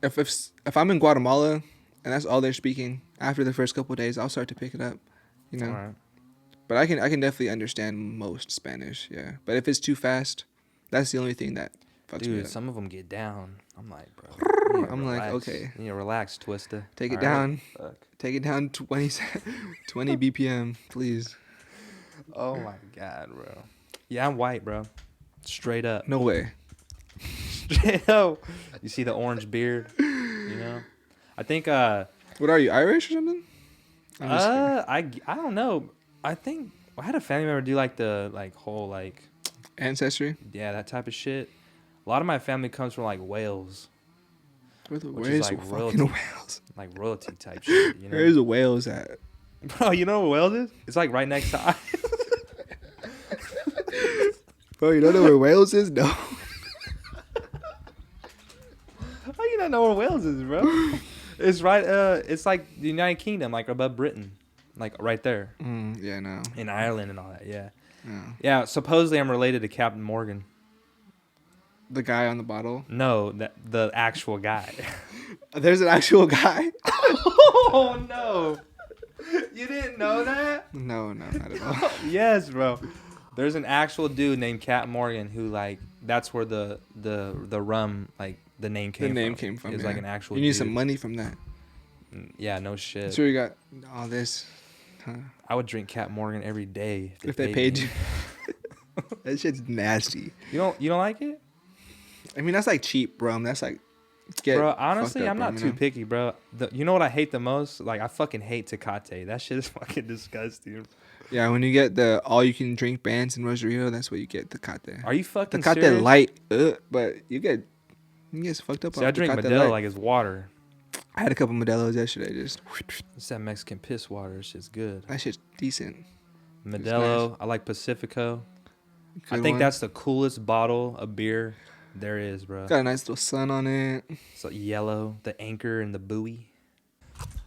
if I'm in Guatemala and that's all they're speaking, after the first couple of days, I'll start to pick it up. You know? All right. But I can definitely understand most Spanish, yeah. But if it's too fast, that's the only thing that fucks me up. Dude, some of them get down. I'm like, bro. I'm like, okay. You need to relax, Twista. Take it All down. Right? Take it down 20 BPM, please. Oh my God, bro. Yeah, I'm white, bro. Straight up. No way. Straight up. You see the orange beard? You know? I think, What are you, Irish or something? I don't know. I think I had a family member do like the whole ancestry. Yeah, that type of shit. A lot of my family comes from like Wales. Where's like royalty, Wales? Like royalty type shit. You know? Where's Wales at? Bro, you know where Wales is? It's like right next to. Bro, you don't know where Wales is? No. How you not know where Wales is, bro? It's right. It's like the United Kingdom, like above Britain, like right there. Yeah, no. In Ireland and all that. Yeah. No. Yeah. Supposedly, I'm related to Captain Morgan. The guy on the bottle? No, the actual guy. There's an actual guy? Oh no! You didn't know that? No, not at all. Yes, bro. There's an actual dude named Captain Morgan who that's where the rum the name came from. The name came from. It's yeah. like an actual. You need dude. some money from that. Yeah, no shit. So you got all this. Huh? I would drink Captain Morgan every day if they paid me. you. That shit's nasty. You don't like it? I mean, that's like cheap rum. That's like. Bro, honestly, I'm not too picky, bro. You know what I hate the most? Like, I fucking hate Tecate. That shit is fucking disgusting. Yeah, when you get the all-you-can-drink bands in Rosarito, that's what you get, Tecate. Are you fucking Tecate serious? light, but you get fucked up. See, I drink Modelo like it's water. I had a couple Modelos yesterday. Just. It's that Mexican piss water. Shit's good. That shit's decent. Modelo. Nice. I like Pacifico. Good I think one. that's the coolest bottle of beer there is, bro. Got a nice little sun on it. It's like yellow, the anchor and the buoy.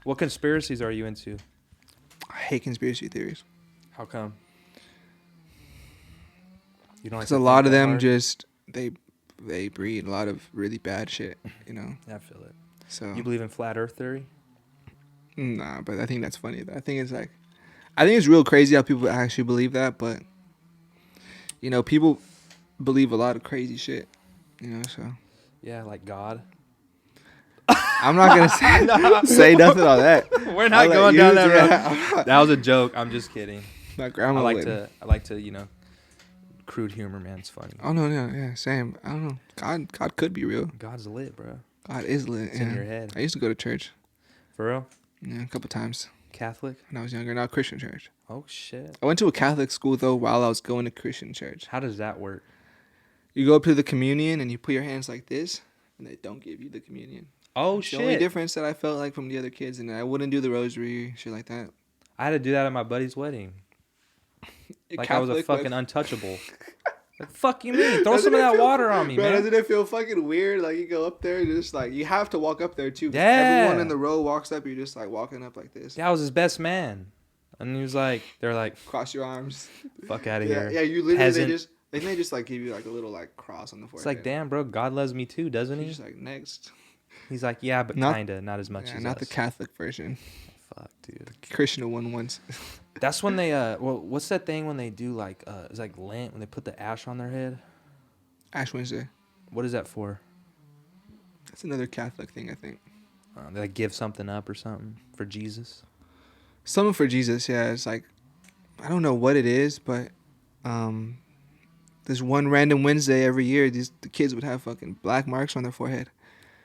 What conspiracies are you into? I hate conspiracy theories. How come? You don't like Because a lot of them just they breed a lot of really bad shit, you know. Yeah, I feel it. So You believe in flat Earth theory? Nah, but I think that's funny. I think it's real crazy how people actually believe that, but you know, people believe a lot of crazy shit, you know. So Yeah, like God. I'm not gonna say nothing on that. We're not going down that road. That was a joke. I'm just kidding. My grandma. I like to, crude humor, man. It's funny. Oh no, yeah, same. I don't know. God could be real. God's lit, bro. God is lit. It's in your head. I used to go to church. For real? Yeah, a couple times Catholic? when I was younger. Now Christian church. Oh shit. I went to a Catholic school though while I was going to Christian church. How does that work? You go up to the communion and you put your hands like this, and they don't give you the communion. Oh The shit. only difference that I felt like from the other kids, and I wouldn't do the rosary, shit like that. I had to do that at my buddy's wedding. Like I was a fucking untouchable. Like, fuck you mean? Throw some of that water on me, bro, man. Doesn't it feel fucking weird? Like you go up there and just like you have to walk up there too. Yeah. Everyone in the row walks up. You're just like walking up like this. Yeah, I was his best man. And he was like, they're like, Cross your arms. fuck out of Yeah, here. yeah. You literally Peasant. they may just like give you like a little like cross on the forehead. It's like, damn, bro, God loves me too, doesn't You're he? just like next. He's like, yeah, but kinda, not as much as not us. the Catholic version. Fuck, dude. Christian one once. That's when they what's that thing when they do like it's like Lent when they put the ash on their head? Ash Wednesday. What is that for? That's another Catholic thing, I think. They like give something up or something for Jesus. Something for Jesus, yeah. It's like I don't know what it is, but there's one random Wednesday every year. The kids would have fucking black marks on their forehead.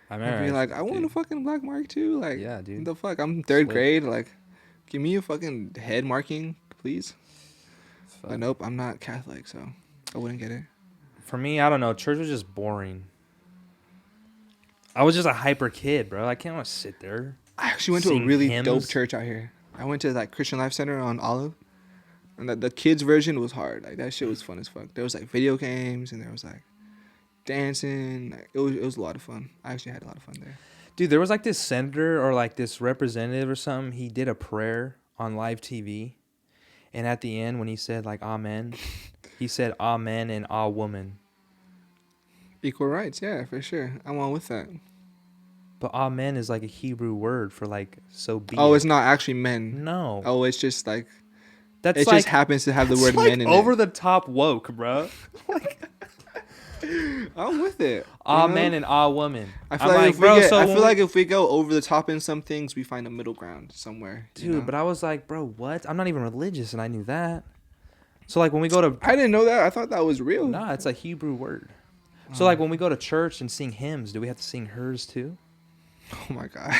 I I'd be like, I want a fucking black mark too. Like, yeah, dude. What the fuck? I'm third grade. Like, give me a fucking head marking, please. Fuck. But nope, I'm not Catholic, so I wouldn't get it. For me, I don't know. Church was just boring. I was just a hyper kid, bro. I can't want to sit there. I actually went to a Sing really hymns. dope church out here. I went to like Christian Life Center on Olive, and the kids version was hard. Like that shit was fun as fuck. There was like video games and there was like dancing. Like, it was a lot of fun. I actually had a lot of fun there. Dude, there was like this senator or like this representative or something. He did a prayer on live TV. And at the end, when he said like amen, he said amen and ah woman. Equal rights, yeah, for sure. I'm on with that. But amen is like a Hebrew word for like so be Oh, it. it's not actually men. No. Oh, it's just like That's it like, just happens to have the word like men in over it. the top woke, bro. I'm with it. All men and all women. I feel like, if we go over the top in some things, we find a middle ground somewhere. Dude, but I was like, bro, what? I'm not even religious, and I knew that. So like when we go to, I didn't know that. I thought that was real. Nah, it's a Hebrew word. So like when we go to church and sing hymns, do we have to sing hers too? Oh my god.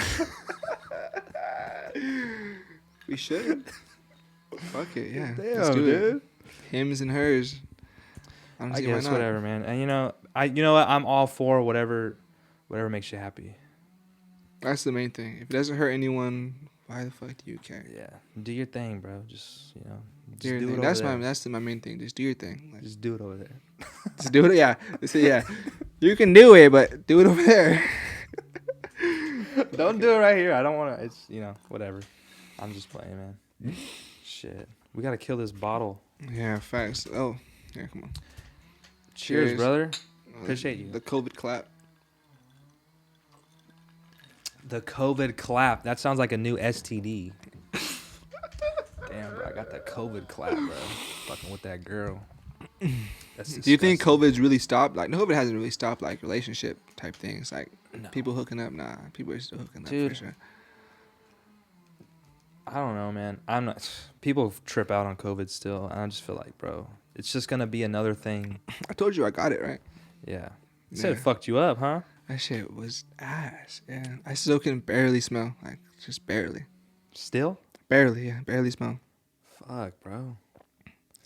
We should. Fuck it, yeah. Damn, let's do dude. it. Hymns and hers. I guess whatever, man. And you know what? I'm all for whatever makes you happy. That's the main thing. If it doesn't hurt anyone, why the fuck do you care? Yeah, do your thing, bro. Just do your thing. That's my main thing. Just do your thing. Like, just do it over there. Just do it. Yeah. Yeah. You can do it, but do it over there. Don't do it right here. I don't want to. It's whatever. I'm just playing, man. Shit, we gotta kill this bottle. Yeah, facts. Oh, yeah, come on. Cheers, brother. Appreciate you. The COVID clap. The COVID clap. That sounds like a new STD. Damn, bro. I got that COVID clap, bro. Fucking with that girl. That's Do you think COVID's really stopped? Like, COVID hasn't really stopped, like, relationship type things. Like, people hooking up. Nah, people are still hooking up, for sure. I don't know, man. I'm not. People trip out on COVID still. And I just feel like, bro, it's just going to be another thing. I told you I got it, right? Yeah. You said it fucked you up, huh? That shit was ass. Yeah. I still can barely smell. Like, just barely. Still? Barely, yeah. Barely smell. Fuck, bro.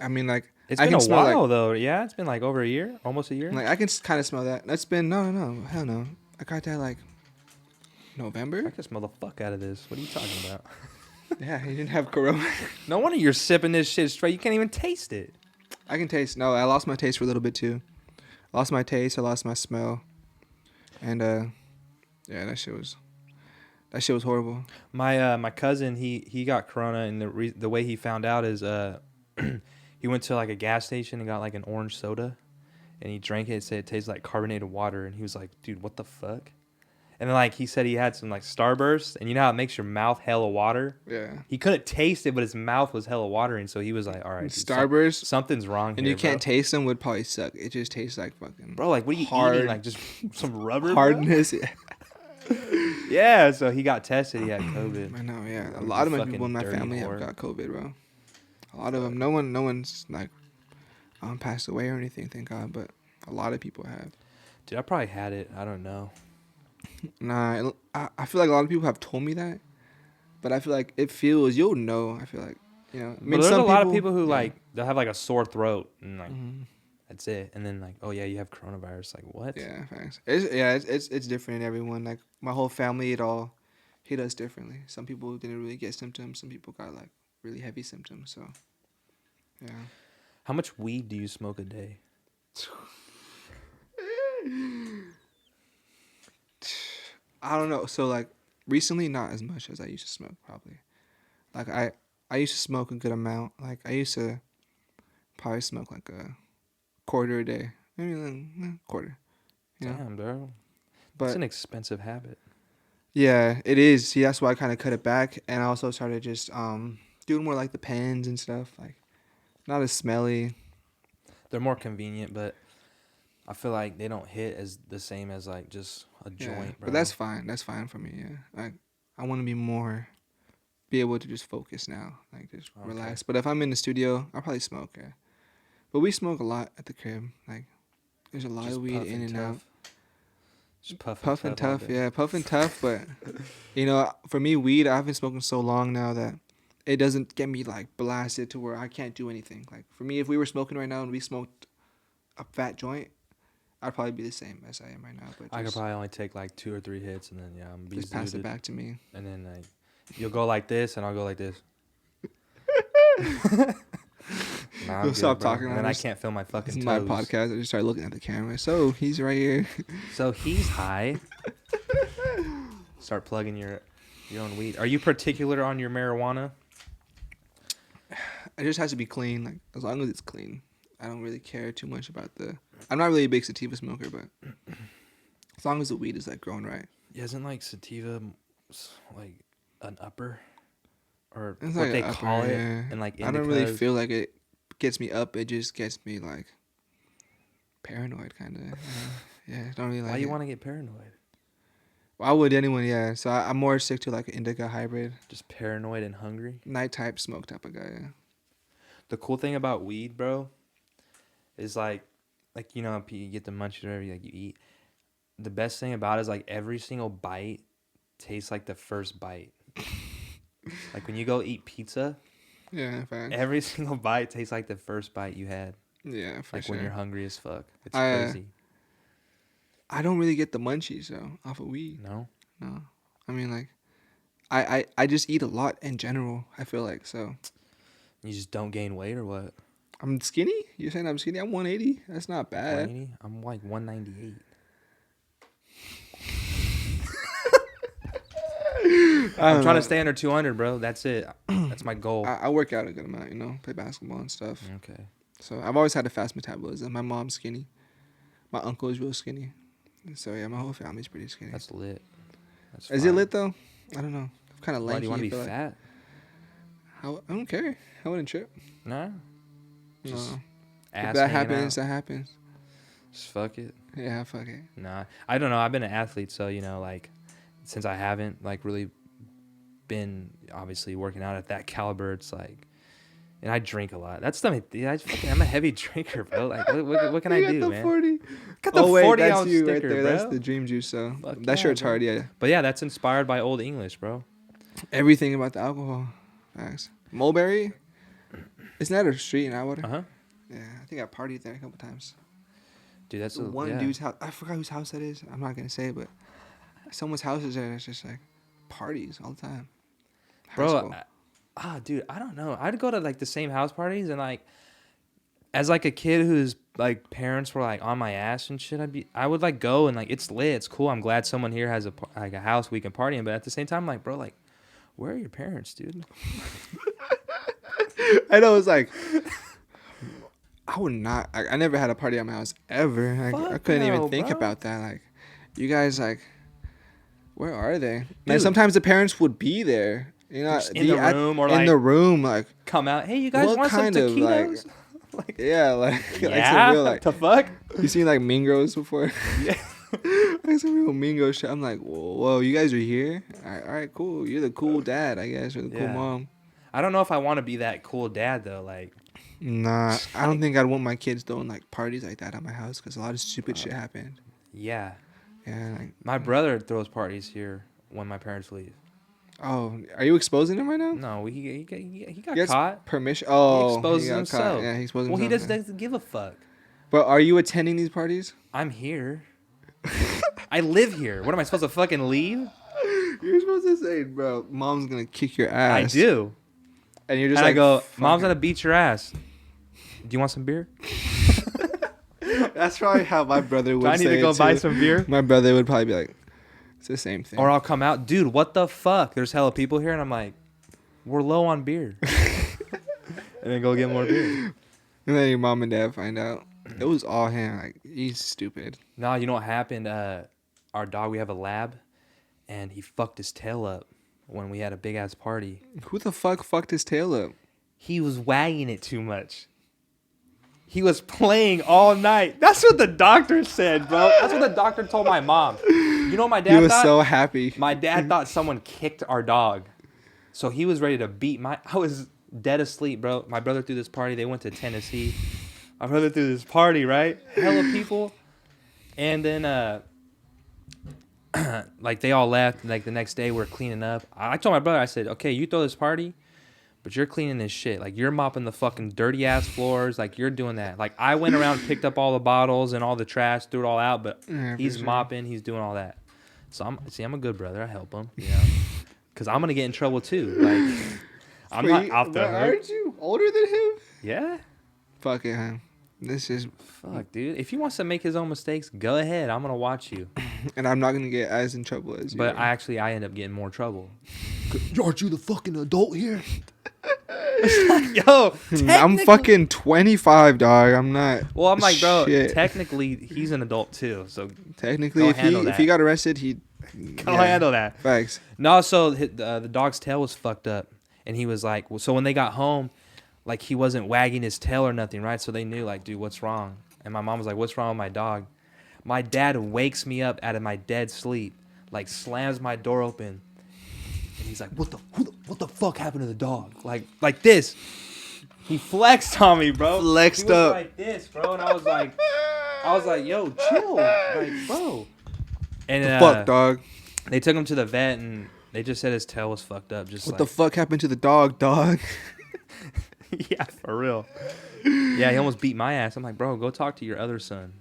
I mean, like, it's been a while, though. Yeah, it's been like over a year. Almost a year. Like, I can kind of smell that. That's been, no. Hell no. I got that, like, November? I can smell the fuck out of this. What are you talking about? Yeah, you didn't have Corona. No wonder you're sipping this shit straight. You can't even taste it. I can taste. No, I lost my taste for a little bit too. I lost my taste. I lost my smell. And yeah, that shit was horrible. My cousin, he got Corona, and the way he found out is he went to like a gas station and got like an orange soda, and he drank it. It said it tastes like carbonated water, and he was like, dude, what the fuck? And then, like, he said he had some, like, Starburst. And you know how it makes your mouth hella water? Yeah. He couldn't taste it, but his mouth was hella watering. So he was like, all right, dude, Starburst? Something's wrong and here, you can't taste them would probably suck. It just tastes like fucking bro, like, what are you eating? Like, just some rubber? Hardness. Yeah, so he got tested. He had COVID. I know, yeah. A lot of my people in my family have got COVID, bro. A lot of them. No one's, like, passed away or anything, thank God. But a lot of people have. Dude, I probably had it. I don't know. Nah, I feel like a lot of people have told me that, but I feel like you'll know. I feel like, I mean, but there's a lot of people who like they'll have like a sore throat and like that's it, and then like, oh yeah, you have coronavirus. Like what? Yeah, thanks. It's different in everyone. Like my whole family, it all hit us differently. Some people didn't really get symptoms. Some people got like really heavy symptoms. So yeah. How much weed do you smoke a day? I don't know. So like recently, not as much as I used to smoke. Probably, like I used to smoke a good amount. Like I used to probably smoke like a quarter a day, maybe like a quarter. Damn, bro. But it's an expensive habit. Yeah, it is. See, that's why I kind of cut it back, and I also started just doing more like the pens and stuff. Like not as smelly. They're more convenient, but I feel like they don't hit as the same as like just a joint, bro. But that's fine. That's fine for me. Yeah, like I want to be able to just focus now, like just relax. But if I'm in the studio, I'll probably smoke. Yeah, but we smoke a lot at the crib. Like there's a lot of weed in and out. Just puff and tough. Yeah, puff and tough. But for me, weed, I've been smoking so long now that it doesn't get me like blasted to where I can't do anything. Like for me, if we were smoking right now and we smoked a fat joint, I'd probably be the same as I am right now. But I could probably only take like 2 or 3 hits and then I'm just pass it back to me. And then like you'll go like this and I'll go like this. You'll stop talking. And then I can't feel my fucking toes. My podcast. I just started looking at the camera. So he's right here. So he's high. Start plugging your own weed. Are you particular on your marijuana? It just has to be clean. Like as long as it's clean. I don't really care too much about I'm not really a big sativa smoker, but as long as the weed is like grown right. Yeah, isn't like sativa like an upper, or it's what like they call it? Yeah. And like I don't really feel like it gets me up. It just gets me like paranoid, kind of. Yeah, don't really like Why you it. want to get paranoid? Why would anyone? Yeah, so I'm more stick to like an indica hybrid, Just paranoid and hungry? night type, smoke type of guy. Yeah. The cool thing about weed, bro, is like you know, you get the munchies or whatever, like you eat. The best thing about it is like every single bite tastes like the first bite. Like when you go eat pizza, Yeah, facts. every single bite tastes like the first bite you had. Yeah, for Like sure. when you're hungry as fuck. It's I, crazy. I don't really get the munchies though off of weed. No? No, I mean like, I just eat a lot in general. I feel like so. You just don't gain weight or what? I'm skinny. You're saying I'm skinny? I'm 180. That's not bad. 180? I'm like 198. I'm trying to stay under 200, bro. That's it. That's my goal. I work out a good amount, play basketball and stuff. Okay. So I've always had a fast metabolism. My mom's skinny. My uncle is real skinny. So yeah, my whole family's pretty skinny. That's lit. That's Is it lit though? I don't know. I'm kind of Why lanky. do you want to be but, like, fat? I don't care. I wouldn't trip. Nah. Just No. ass If that hanging happens, out. that happens. Just fuck it. Yeah, fuck it. Nah. I don't know. I've been an athlete, so, like, since I haven't, like, really been, obviously, working out at that caliber, it's like, and I drink a lot. That's something, I'm a heavy drinker, bro. Like, what can I do, the man? 40. Got the 40 that's ounce you sticker, right there. bro. That's the dream juice, so. Fuck That yeah, shirt's bro. hard, yeah. But yeah, that's inspired by Old English, bro. Everything about the alcohol. Facts. Mulberry? Isn't that a street in Atwater? Uh-huh. Yeah, I think I partied there a couple times. Dude, that's One yeah. dude's house. I forgot whose house that is. I'm not gonna say it, but someone's house is there. And it's just like parties all the time. High Bro, school. dude, I don't know. I'd go to like the same house parties and like, as like a kid whose like parents were like on my ass and shit, I would like go and like it's lit, it's cool. I'm glad someone here has a house we can party in, but at the same time, like, bro, like, where are your parents, dude? I know, it's like I would not. I never had a party at my house ever. Like, I Fuck couldn't no, even think bro. about that. Like, you guys, like, where are they? Like, Dude. sometimes the parents would be there. You know, Just in the room or in like the room, like, come out. Hey, you guys what want some kind of, taquitos? like, yeah, like Yeah, some real, like, the fuck? you seen like Mean Girls before? Yeah. Like some real Mean Girls shit. I'm like, whoa, you guys are here? All right, cool. You're the cool dad, I guess, or the cool Yeah. mom. I don't know if I want to be that cool dad though. Like, Nah, I don't think I'd want my kids throwing like parties like that at my house because a lot of stupid shit happened. yeah, Yeah, like, my brother throws parties here when my parents leave. oh, are you exposing him right now? No, he got Gets caught. permission. Oh, He exposes got himself. caught. Yeah, he exposed Well, himself. he yeah. doesn't give a fuck. But are you attending these parties? I'm here. I live here. What am I supposed to fucking leave? You're supposed to say, bro, mom's gonna kick your ass. I do. And you're just And like, I go, "Fuck mom's it." gonna beat your ass. Do you want some beer? That's probably how my brother would Do I need say to go it buy too. some beer? My brother would probably be like, it's the same thing. Or I'll come out, dude. What the fuck? There's hella people here, and I'm like, we're low on beer. And then go get more beer. And then your mom and dad find out. It was all him. Like, he's stupid. No, you know what happened? Our dog, we have a lab, and he fucked his tail up when we had a big ass party. Who the fuck fucked his tail up? He was wagging it too much. He was playing all night. That's what the doctor said, bro. That's what the doctor told my mom. You know what my dad He was thought? so happy. My dad thought someone kicked our dog. So he was ready to beat I was dead asleep, bro. My brother threw this party. They went to Tennessee. My brother threw this party, right? Hella people. And then, like, they all left. Like, the next day, we're cleaning up. I told my brother, I said, okay, you throw this party, but you're cleaning this shit. Like, you're mopping the fucking dirty-ass floors. Like, you're doing that. Like, I went around, picked up all the bottles and all the trash, threw it all out, but Yeah, for he's sure. mopping. He's doing all that. So, I'm a good brother. I help him, you know? Because I'm going to get in trouble, too. Like, I'm not out the hood. Aren't you older than him? Yeah? Fuck it, huh? This is... Fuck, dude. If he wants to make his own mistakes, go ahead. I'm going to watch you. And I'm not going to get as in trouble as you. But are. I end up getting more trouble. Aren't you the fucking adult here? Yo, I'm fucking 25, dog. I'm not... Well, I'm like, bro, Shit. technically, he's an adult, too. So Technically, Go if handle he that. got arrested, he'd... go handle that. Facts. No, so the dog's tail was fucked up. And he was like, so when they got home, like, he wasn't wagging his tail or nothing, right? So they knew, like, dude, what's wrong? And my mom was like, "What's wrong with my dog?" My dad wakes me up out of my dead sleep, like slams my door open, and he's like, "What the fuck happened to the dog?" Like this. He flexed on me, bro. Flexed he was up. like this, bro, and I was like, "Yo, chill, like, bro." And The fuck, dog? They took him to the vet, and they just said his tail was fucked up. Just what the fuck happened to the dog? Yeah, for real. Yeah, he almost beat my ass. I'm like, bro, go talk to your other son.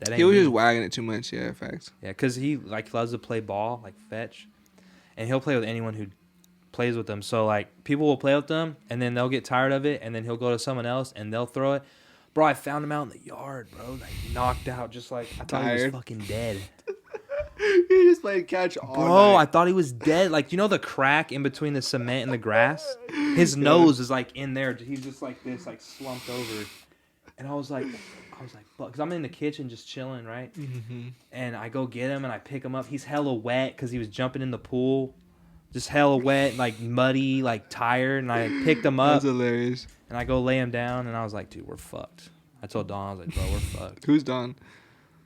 That ain't He was me. just wagging it too much. Yeah, facts. Yeah, because he like loves to play ball, like fetch, and he'll play with anyone who plays with him. So like people will play with them, and then they'll get tired of it, and then he'll go to someone else, and they'll throw it. Bro, I found him out in the yard, bro, like knocked out, just like I thought he was fucking dead. He just played catch all Bro, night. I thought he was dead. Like, you know the crack in between the cement and the grass? His nose is like in there. He's just like this, like slumped over. And I was like, fuck. Because I'm in the kitchen just chilling, right? Mm-hmm. And I go get him and I pick him up. He's hella wet because he was jumping in the pool. Just hella wet, like muddy, like tired. And I picked him up. That's hilarious. And I go lay him down. And I was like, dude, we're fucked. I told Dawn, I was like, bro, we're fucked. Who's Don?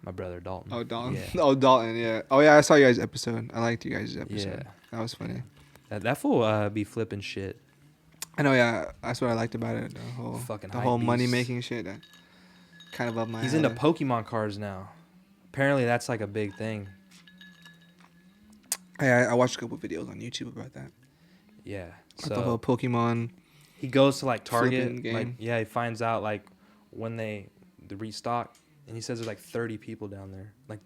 My brother, Dalton. Oh, Don. Yeah. Oh, Dalton, yeah. Oh, yeah, I saw you guys' episode. I liked you guys' episode. Yeah. That was funny. That fool be flipping shit. I know, yeah. That's what I liked about it. Fucking the hype whole beast. money-making shit. That kind of up my He's alley. into Pokemon cards now. Apparently, that's like a big thing. I watched a couple videos on YouTube about that. Yeah. The whole So Pokemon. he goes to like flipping Target. game. Like, yeah, he finds out like when they restock, and he says there's like 30 people down there. Like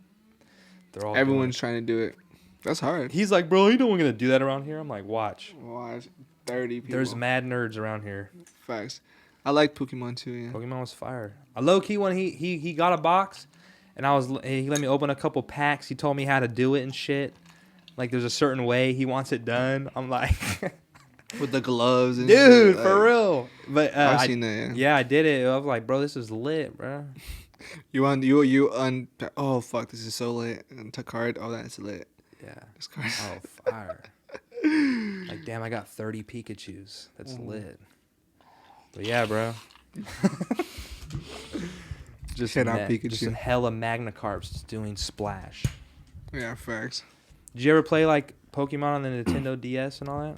they're all. Everyone's trying to do it. That's hard. He's like, bro, you know we're gonna do that around here. I'm like, watch. Watch 30 people. There's mad nerds around here. Facts. I like Pokemon too, yeah. Pokemon was fire. A low key when he got a box, and he let me open a couple packs. He told me how to do it and shit. Like there's a certain way he wants it done. I'm like, With the gloves and dude, shit, for like, real. But I've seen that, yeah. Yeah, I did it. I was like, bro, this is lit, bro. Oh fuck, this is so lit. And to card, oh that's lit. Yeah. This card. Oh, fire. Like, damn, I got 30 Pikachus. That's lit. But yeah, bro. Just Shout out just Pikachu. some hella Magnacarps doing splash. Yeah, facts. Did you ever play like Pokemon on the Nintendo DS and all that?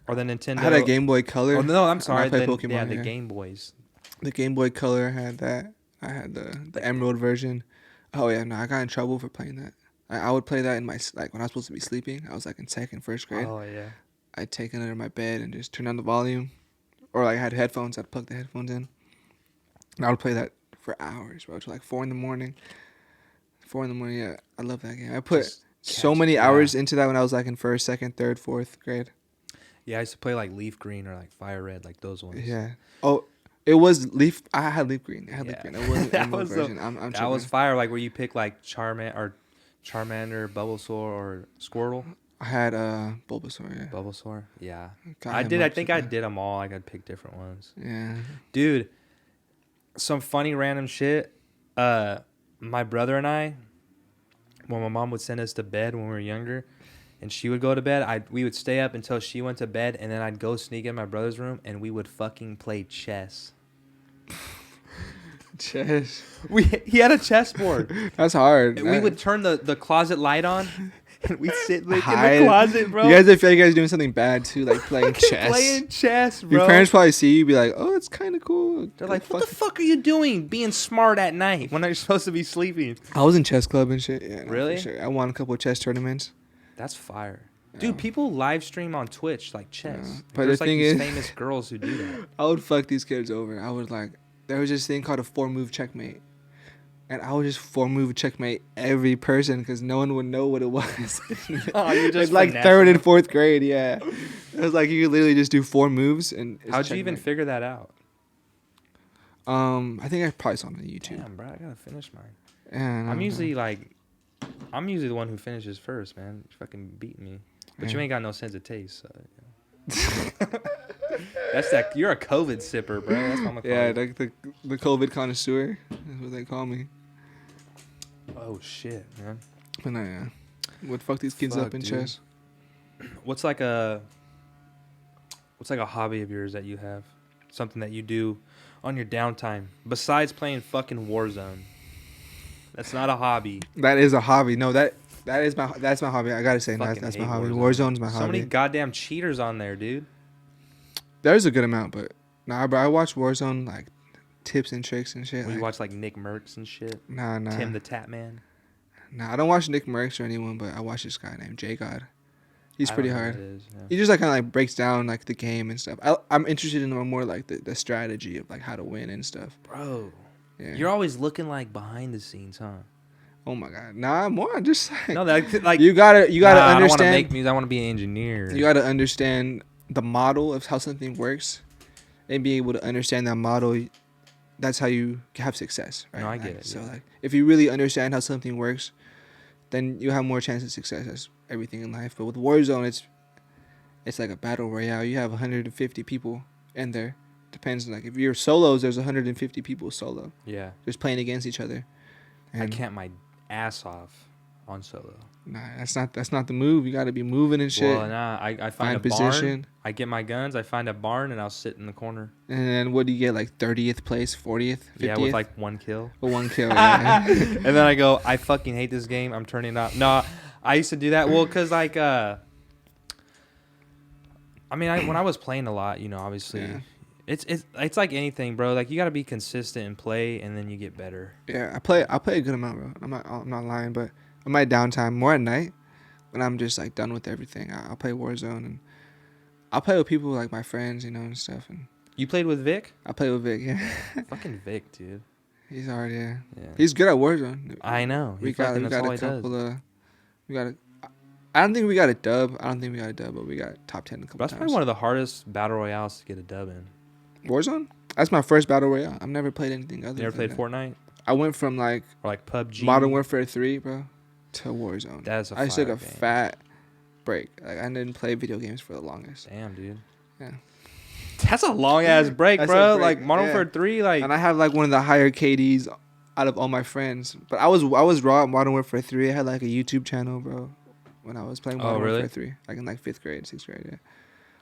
Or the Nintendo? I had a Game Boy Color. Oh no, I'm sorry. I played Pokemon. Yeah, the yeah. Game Boys. The Game Boy Color had that. I had the Emerald version. Oh yeah, no, I got in trouble for playing that. I would play that in my when I was supposed to be sleeping. I was like in first grade. Oh yeah. I'd take it under my bed and just turn on the volume, or like I had headphones. I'd plug the headphones in, and I would play that for hours, bro, till like 4 a.m. 4 a.m. Yeah, I love that game. I put so many hours into that when I was like in first, second, third, fourth grade. Yeah, I used to play like Leaf Green or like Fire Red, like those ones. Yeah. Oh, it was Leaf. I had Leaf Green. I had Leaf Yeah. Green. It wasn't That Emerald was the- version. I'm That was tripping. fire, like where you pick like Charmander, Bulbasaur, or Squirtle. I had Bulbasaur. Yeah. Bulbasaur. Yeah. Got I him did. I up think to I that. did them all. Like I'd pick different ones. Yeah. Dude, some funny random shit. My brother and I, when my mom would send us to bed when we were younger, and she would go to bed, we would stay up until she went to bed, and then I'd go sneak in my brother's room, and we would fucking play chess. Chess. He had a chessboard. That's hard. We would turn the closet light on, and we'd sit like, in Hide. the closet, bro. You guys, I feel like you guys are doing something bad too, like playing chess. Playing chess, bro. Your parents probably see you, be like, "Oh, it's kind of cool." They're like, what the fuck are you doing being smart at night when you're supposed to be sleeping? I was in chess club and shit. Yeah, no, Really? For sure. I won a couple of chess tournaments. That's fire. Yeah. Dude, people live stream on Twitch like chess. Yeah. But There's the like thing these is- famous girls who do that. I would fuck these kids over. I would like. There was this thing called a 4-move checkmate, and I would just 4-move checkmate every person because no one would know what it was. Oh, you're just It's like finessing. 3rd and 4th grade. Yeah, it was like you could literally just do 4 moves and. it's How'd you even checkmate. figure that out? I think I probably saw it on YouTube. Damn, bro, I gotta finish mine. Yeah, I'm usually the one who finishes first, man. You fucking beat me. But you Yeah. ain't got no sense of taste, so. Yeah. That's that. You're a COVID sipper, bro. That's what I'm gonna call Yeah, you. like the COVID connoisseur. That's what they call me. Oh shit, man. But no, yeah. Would fuck these kids Fuck, up in dude. chess. What's like a hobby of yours that you have? something that you do on your downtime besides playing fucking Warzone? That's not a hobby. That is a hobby. No, that's my hobby. I gotta say, Fucking that's my hate hobby. Warzone. Warzone's my hobby. So many goddamn cheaters on there, dude. There's a good amount, but nah, bro. I watch Warzone like tips and tricks and shit. We watch like Nick Merckx and shit. Nah. Tim the Tap Man. Nah, I don't watch Nick Merckx or anyone, but I watch this guy named J God. He's pretty hard. Yeah. He just like kind of like breaks down like the game and stuff. I'm interested in more like the strategy of like how to win and stuff. Bro, yeah. You're always looking like behind the scenes, huh? Oh my god, nah, more just like no, that like you gotta understand. I don't want to make music. I want to be an engineer. You gotta understand the model of how something works, and be able to understand that model. That's how you have success, right? No, I get it. So like, if you really understand how something works, then you have more chance of success as everything in life. But with Warzone, it's like a battle royale. You have 150 people in there. Depends, like if you're solos, there's 150 people solo. Yeah. Just playing against each other. And I camp my ass off on solo. Nah, that's not the move. You got to be moving and shit. Well, nah, I find a position. Barn. I get my guns. I find a barn and I'll sit in the corner. And then what do you get? Like 30th place, 40th, 50th? Yeah, with like one kill. One kill. Yeah. And then I go, I fucking hate this game. I'm turning it off. No, I used to do that. Well, cause like I mean, when I was playing a lot, you know, obviously. Yeah. It's like anything, bro. Like you gotta be consistent and play, and then you get better. Yeah, I play a good amount, bro. I'm not lying, but on my downtime, more at night, when I'm just like done with everything, I'll play Warzone, and I'll play with people like my friends, you know, and stuff. And you played with Vic? I play with Vic, yeah. Fucking Vic, dude. He's hard, yeah. He's good at Warzone. I know. We got a couple. I don't think we got a dub. But we got top 10 a couple times. That's probably one of the hardest battle royales to get a dub in. Warzone? That's my first battle royale. I've never played anything other. You ever played Fortnite? I went from like PUBG, Modern Warfare 3, bro, to Warzone. That's a I took a game. fat break. Like I didn't play video games for the longest. Damn, dude. Yeah. That's a long ass break, bro. Like Modern Warfare 3, like. And I have like one of the higher KDs out of all my friends. But I was raw at Modern Warfare 3. I had like a YouTube channel, bro, when I was playing Modern Warfare 3, like in like 5th grade, 6th grade. Yeah.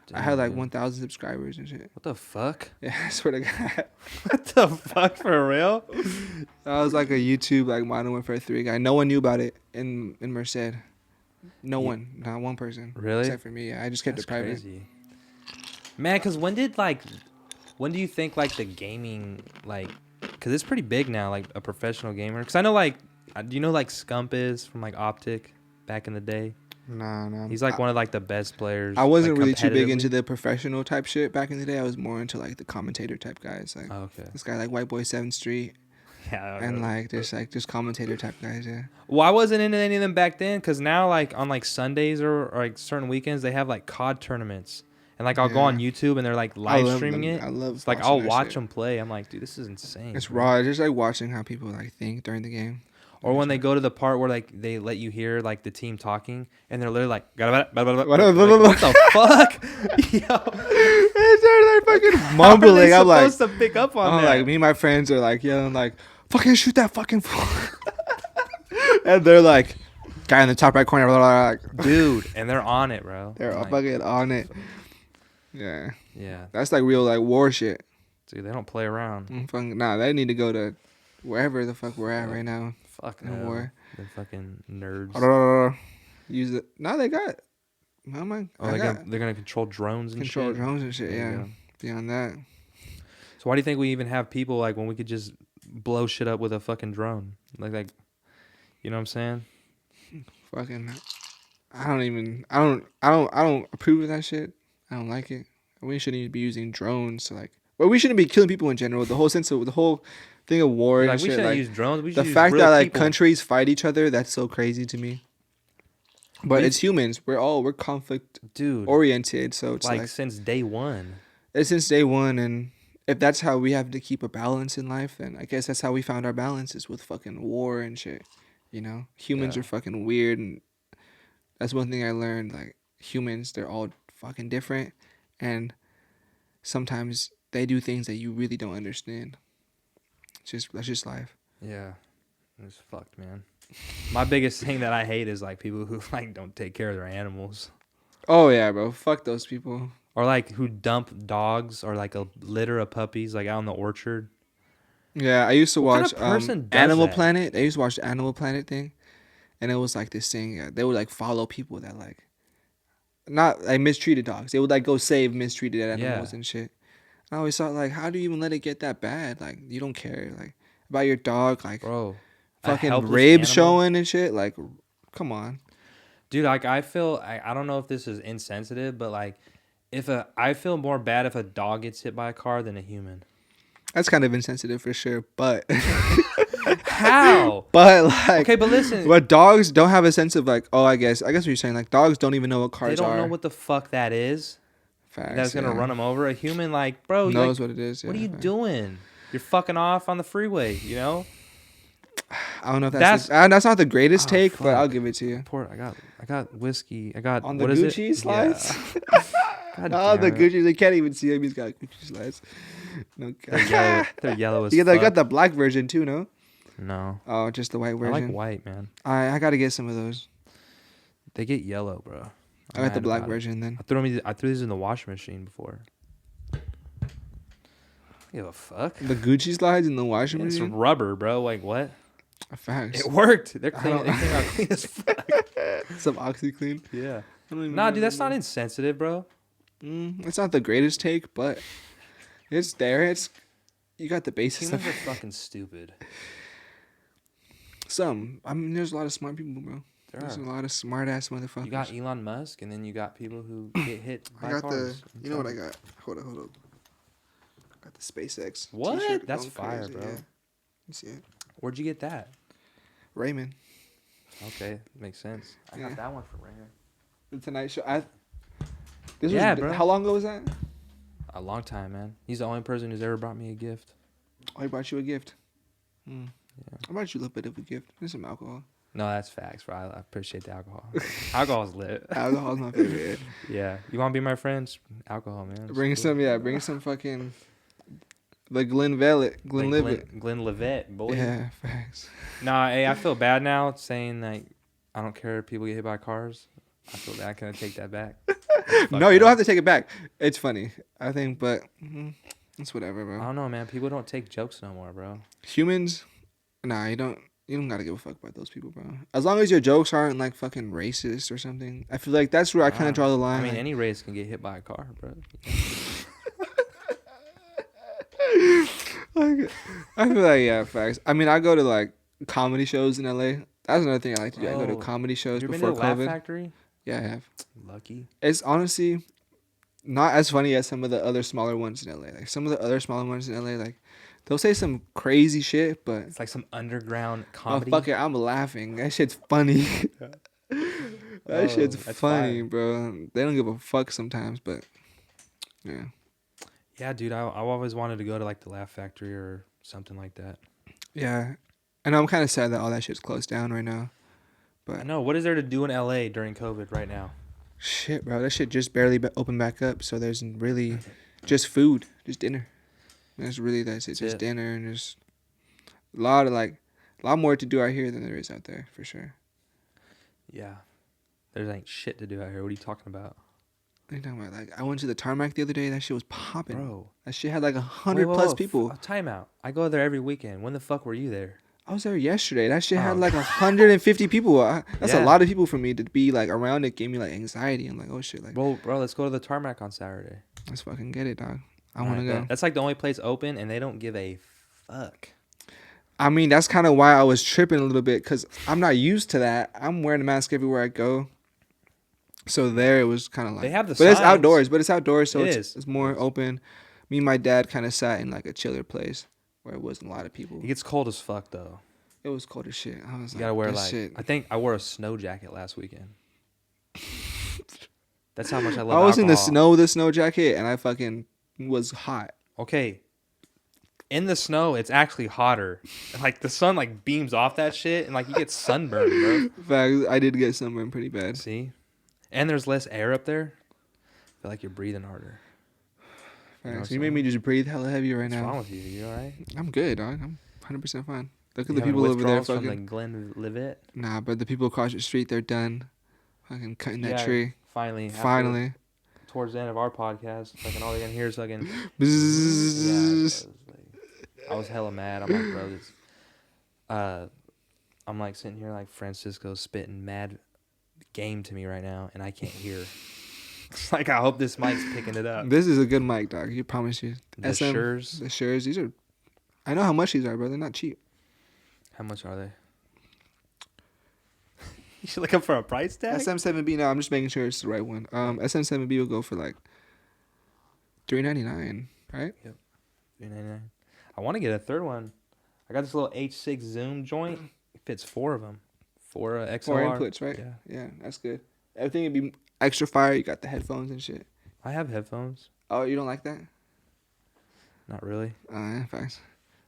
Damn, I had like 1,000 subscribers and shit. What the fuck? Yeah, I swear to God. What the fuck, for real? I was like a YouTube like Modern Warfare 3 guy. No one knew about it in Merced. No one, not one person. Really? Except for me. Yeah, I just kept it private. Crazy. Man, because when do you think like the gaming, like, because it's pretty big now, like a professional gamer? Because I know like, do you know like Scump is from like Optic back in the day? Nah. He's like one of like the best players. I wasn't really too big into the professional type shit back in the day. I was more into like the commentator type guys. Like this guy like White Boy 7th Street. Yeah. And like just commentator type guys. Yeah. Well, I wasn't into any of them back then because now like on like Sundays or like certain weekends they have like COD tournaments. And like I'll go on YouTube and they're like live streaming it. I love. It's like I'll watch them play. I'm like, dude, this is insane. It's raw. It's just like watching how people like think during the game. Or when they go to the part where like they let you hear like the team talking and they're literally like, what the fuck? Yo, they're like fucking mumbling. I'm like supposed to pick up on that. Like me and my friends are like yelling like, fucking shoot that fucking fool. And they're like, guy in the top right corner, like, dude, and they're on it, bro. They're like, fucking on it. Yeah. Yeah. That's like real like war shit. Dude, they don't play around. Nah, they need to go to wherever the fuck we're at right now. Fuck no. War. The fucking nerds. Use it. No, they got. Oh my. They're gonna control drones and shit. Yeah. Beyond that. So why do you think we even have people like when we could just blow shit up with a fucking drone? Like, you know what I'm saying? Fucking. I don't approve of that shit. I don't like it. We shouldn't even be using drones to like. Well, we shouldn't be killing people in general. The whole sense of the whole thing of war and shit. We shouldn't use drones. We should the use fact real that like people. Countries fight each other, that's so crazy to me. But it's humans. We're conflict oriented. So it's like since day one. It's since day one, and if that's how we have to keep a balance in life, then I guess that's how we found our balance is with fucking war and shit. You know, humans are fucking weird, and that's one thing I learned. Like humans, they're all fucking different, and sometimes they do things that you really don't understand. That's just life. Yeah, it's fucked, man. My biggest thing that I hate is like people who like don't take care of their animals. Oh yeah, bro. Fuck those people. Or like who dump dogs or like a litter of puppies like out in the orchard. Yeah, I used to What watch kind of person does Animal that? Planet. I used to watch the Animal Planet thing, and it was like this thing. They would like follow people that like not like mistreated dogs. They would like go save mistreated animals Yeah. and shit. And I always thought like, how do you even let it get that bad? Like you don't care like about your dog, like Bro. A fucking helpless ribs animal? showing and shit. Like, come on. Dude, like I feel I don't know if this is insensitive, but like I feel more bad if a dog gets hit by a car than a human. That's kind of insensitive for sure, but How? but like Okay, but listen. but dogs don't have a sense of like, oh, I guess what you're saying, like dogs don't even know what cars They don't are. know what the fuck that is. Facts, That's gonna run them over. A human, like, bro, knows like, what it is. what are yeah, you facts. doing? You're fucking off on the freeway, you know? I don't know if that's not the greatest Oh, take, but I'll fuck. give it to you. I got whiskey. I got On the what is Gucci it? slides? Yeah. God Oh, the damn it. Gucci, they can't even see him. He's got Gucci slides. No, They're yellow. They're yellow as you fuck. got the black version too, no? No, Oh, just the white I version. like white, man. I gotta get some of those. They get yellow, bro. I got the mad black about it. version then. I threw these in the washing machine before. I don't give a fuck. The Gucci slides in the washing It's machine. rubber, bro. Like what? Facts. It worked. They're I clean. don't- They came out clean as fuck. Some OxyClean. Yeah. I don't even Nah, dude, that's remember. not insensitive, bro. It's not the greatest take, but it's there. It's you got the basis of Humans are fucking stupid. some. I mean, there's a lot of smart people, bro. There There's a are. lot of smart ass motherfuckers. You got Elon Musk, and then you got people who get hit by I got cars. the. You know what I got? Hold up. I got the SpaceX. What? T-shirt That's going fire, crazy, bro. Yeah. You see it? Where'd you get that? Raymond. Okay, makes sense. I Yeah. got that one for Raymond. The Tonight Show. Yeah, bro. How long ago was that? A long time, man. He's the only person who's ever brought me a gift. Oh, he brought you a gift. Yeah. I brought you a little bit of a gift. There's some alcohol. No, that's facts, bro. I appreciate the alcohol. Alcohol's lit. Alcohol's my favorite. Yeah. You want to be my friend? Alcohol, man. It's Bring cool. some, yeah. Bring some fucking. The Glenlivet. Glenlivet, boy. Yeah, facts. Nah, hey, I feel bad now saying like I don't care if people get hit by cars. I feel bad. Can I take that back? No, you don't have to take it back. It's funny, I think, but it's whatever, I bro. don't know, man. People don't take jokes no more, bro. Humans, nah, you don't gotta give a fuck about those people, bro. As long as your jokes aren't like fucking racist or something, I feel like that's where I kind of draw the line. I mean, like- any race can get hit by a car, bro. Like, I feel like yeah, facts. I mean, I go to like comedy shows in LA. That's another thing I like to do. I go to Oh, comedy shows You ever been before to the Laugh COVID. Factory? Yeah, I have. Lucky. It's honestly not as funny as some of the other smaller ones in LA. Like some of the other smaller ones in LA, like they'll say some crazy shit, but It's like some underground oh comedy. fuck it, I'm laughing. That shit's funny. That shit's that's funny, fire. bro. They don't give a fuck sometimes, but yeah. Yeah, dude. I always wanted to go to like the Laugh Factory or something like that. Yeah. I know I'm kind of sad that all that shit's closed down right now. I know. What is there to do in LA during COVID right now? Shit, bro. That shit just barely opened back up, so there's really just food, just dinner. That's really that's it. Just it. dinner and just a lot more to do out here than there is out there for sure. Yeah. There's ain't shit to do out here. What are you talking about? What are you talking about? Like I went to the tarmac the other day. That shit was popping. Bro. That shit had like 100 Wait, plus whoa, people. Time out. I go there every weekend. When the fuck were you there? I was there yesterday. That shit had Oh. like 150 people. That's a Yeah. lot of people for me to be like around. It gave me like anxiety. I'm like, oh shit, like Bro, let's go to the tarmac on Saturday. let's fucking get it, dog. I All want to right, go. bet. That's like the only place open, and they don't give a fuck. I mean, that's kind of why I was tripping a little bit because I'm not used to that. I'm wearing a mask everywhere I go. So there it was kind of like. They have the But it's signs. outdoors. But it's outdoors, so It it's is. more open. Me and my dad kind of sat in like a chiller place where it wasn't a lot of people. It gets cold as fuck though. It was cold as shit. I was You like, gotta wear this like. shit. I think I wore a snow jacket last weekend. That's how much I I love. was in the alcohol. snow with a snow jacket, and I fucking was hot. Okay. In the snow, it's actually hotter. Like the sun like beams off that shit, and like you get sunburned, bro. In fact, I did get sunburned pretty bad. See, and there's less air up there. I feel like you're breathing harder. Facts. know You made me just breathe hella heavy right What's now. wrong with you? You all right? I'm good, dog. I'm 100% fine. Look at You the having people over there withdrawals from fucking. the Glenlivet. Nah, but the people across the street, they're done. Fucking cutting that tree. Finally. after Finally. towards the end of our podcast. Fucking all they're gonna hear is fucking. Bzzz. I was hella mad. I'm like, bro, this. I'm like sitting here like Francisco spitting mad game to me right now, and I can't hear. It's like I hope this mic's picking it up. This is a good mic, dog. You promise you. The Shure. The Shure's. These are. I know how much these are, bro. They're not cheap. How much are they? You should look up for a price tag. SM7B. No, I'm just making sure it's the right one. SM7B will go for like $399, right? Yep. $399. I want to get a third one. I got this little H6 Zoom joint. It fits 4 of them. 4 XLR. 4 inputs, right? Yeah, that's good. Everything would be extra fire. You got the headphones and shit. I have headphones. Oh, you don't like that? Not really. Yeah, thanks.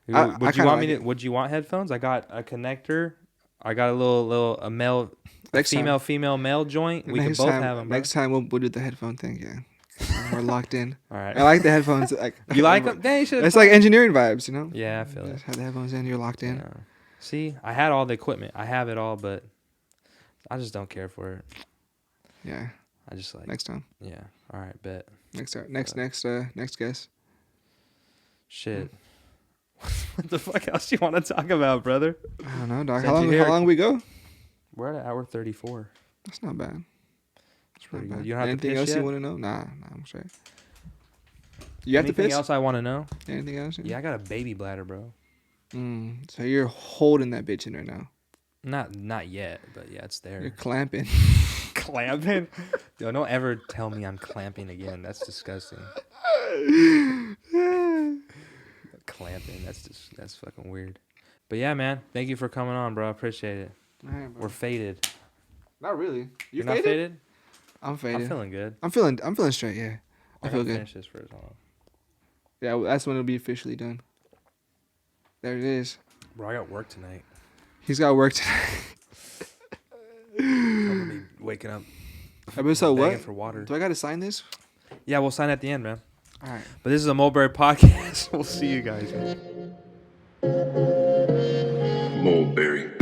Would you want me to? Would you want headphones? I got a connector. I got a male, female male joint. We can both have them. Bro. Next time we'll do the headphone thing. Yeah, we're locked in. All right. I like the headphones. Like you like them? It's like engineering vibes, you know. Yeah, I feel it. Just have the headphones in. You're locked in. Yeah. See, I had all the equipment. I have it all, but I just don't care for it. Yeah. I just like next time. Yeah. All right. Bet. Next guest. Shit. What the fuck else you want to talk about, brother? I don't know, dog. How long we go? We're at 1:34. That's not bad. That's pretty good. You don't have anything to piss else yet? You want to know? Nah, I'm straight. You have to piss? Anything else I want to know? Anything else? Yeah, I got a baby bladder, bro. So you're holding that bitch in right now? Not yet, but yeah, it's there. You're clamping. Clamping? Yo, don't ever tell me I'm clamping again. That's disgusting. Clamping. That's fucking weird. But yeah, man. Thank you for coming on, bro. I appreciate it. All right, bro. We're faded. Not really. You're not faded? I'm faded. I'm feeling good. I'm feeling straight. Yeah. I feel good. Finish this first. Hold on. Yeah, that's when it'll be officially done. There it is. Bro, I got work tonight. He's got work tonight. I'm gonna be waking up. Episode what? For water. Do I gotta sign this? Yeah, we'll sign at the end, man. All right. But this is a Mulberry Podcast. We'll see you guys, man. Mulberry.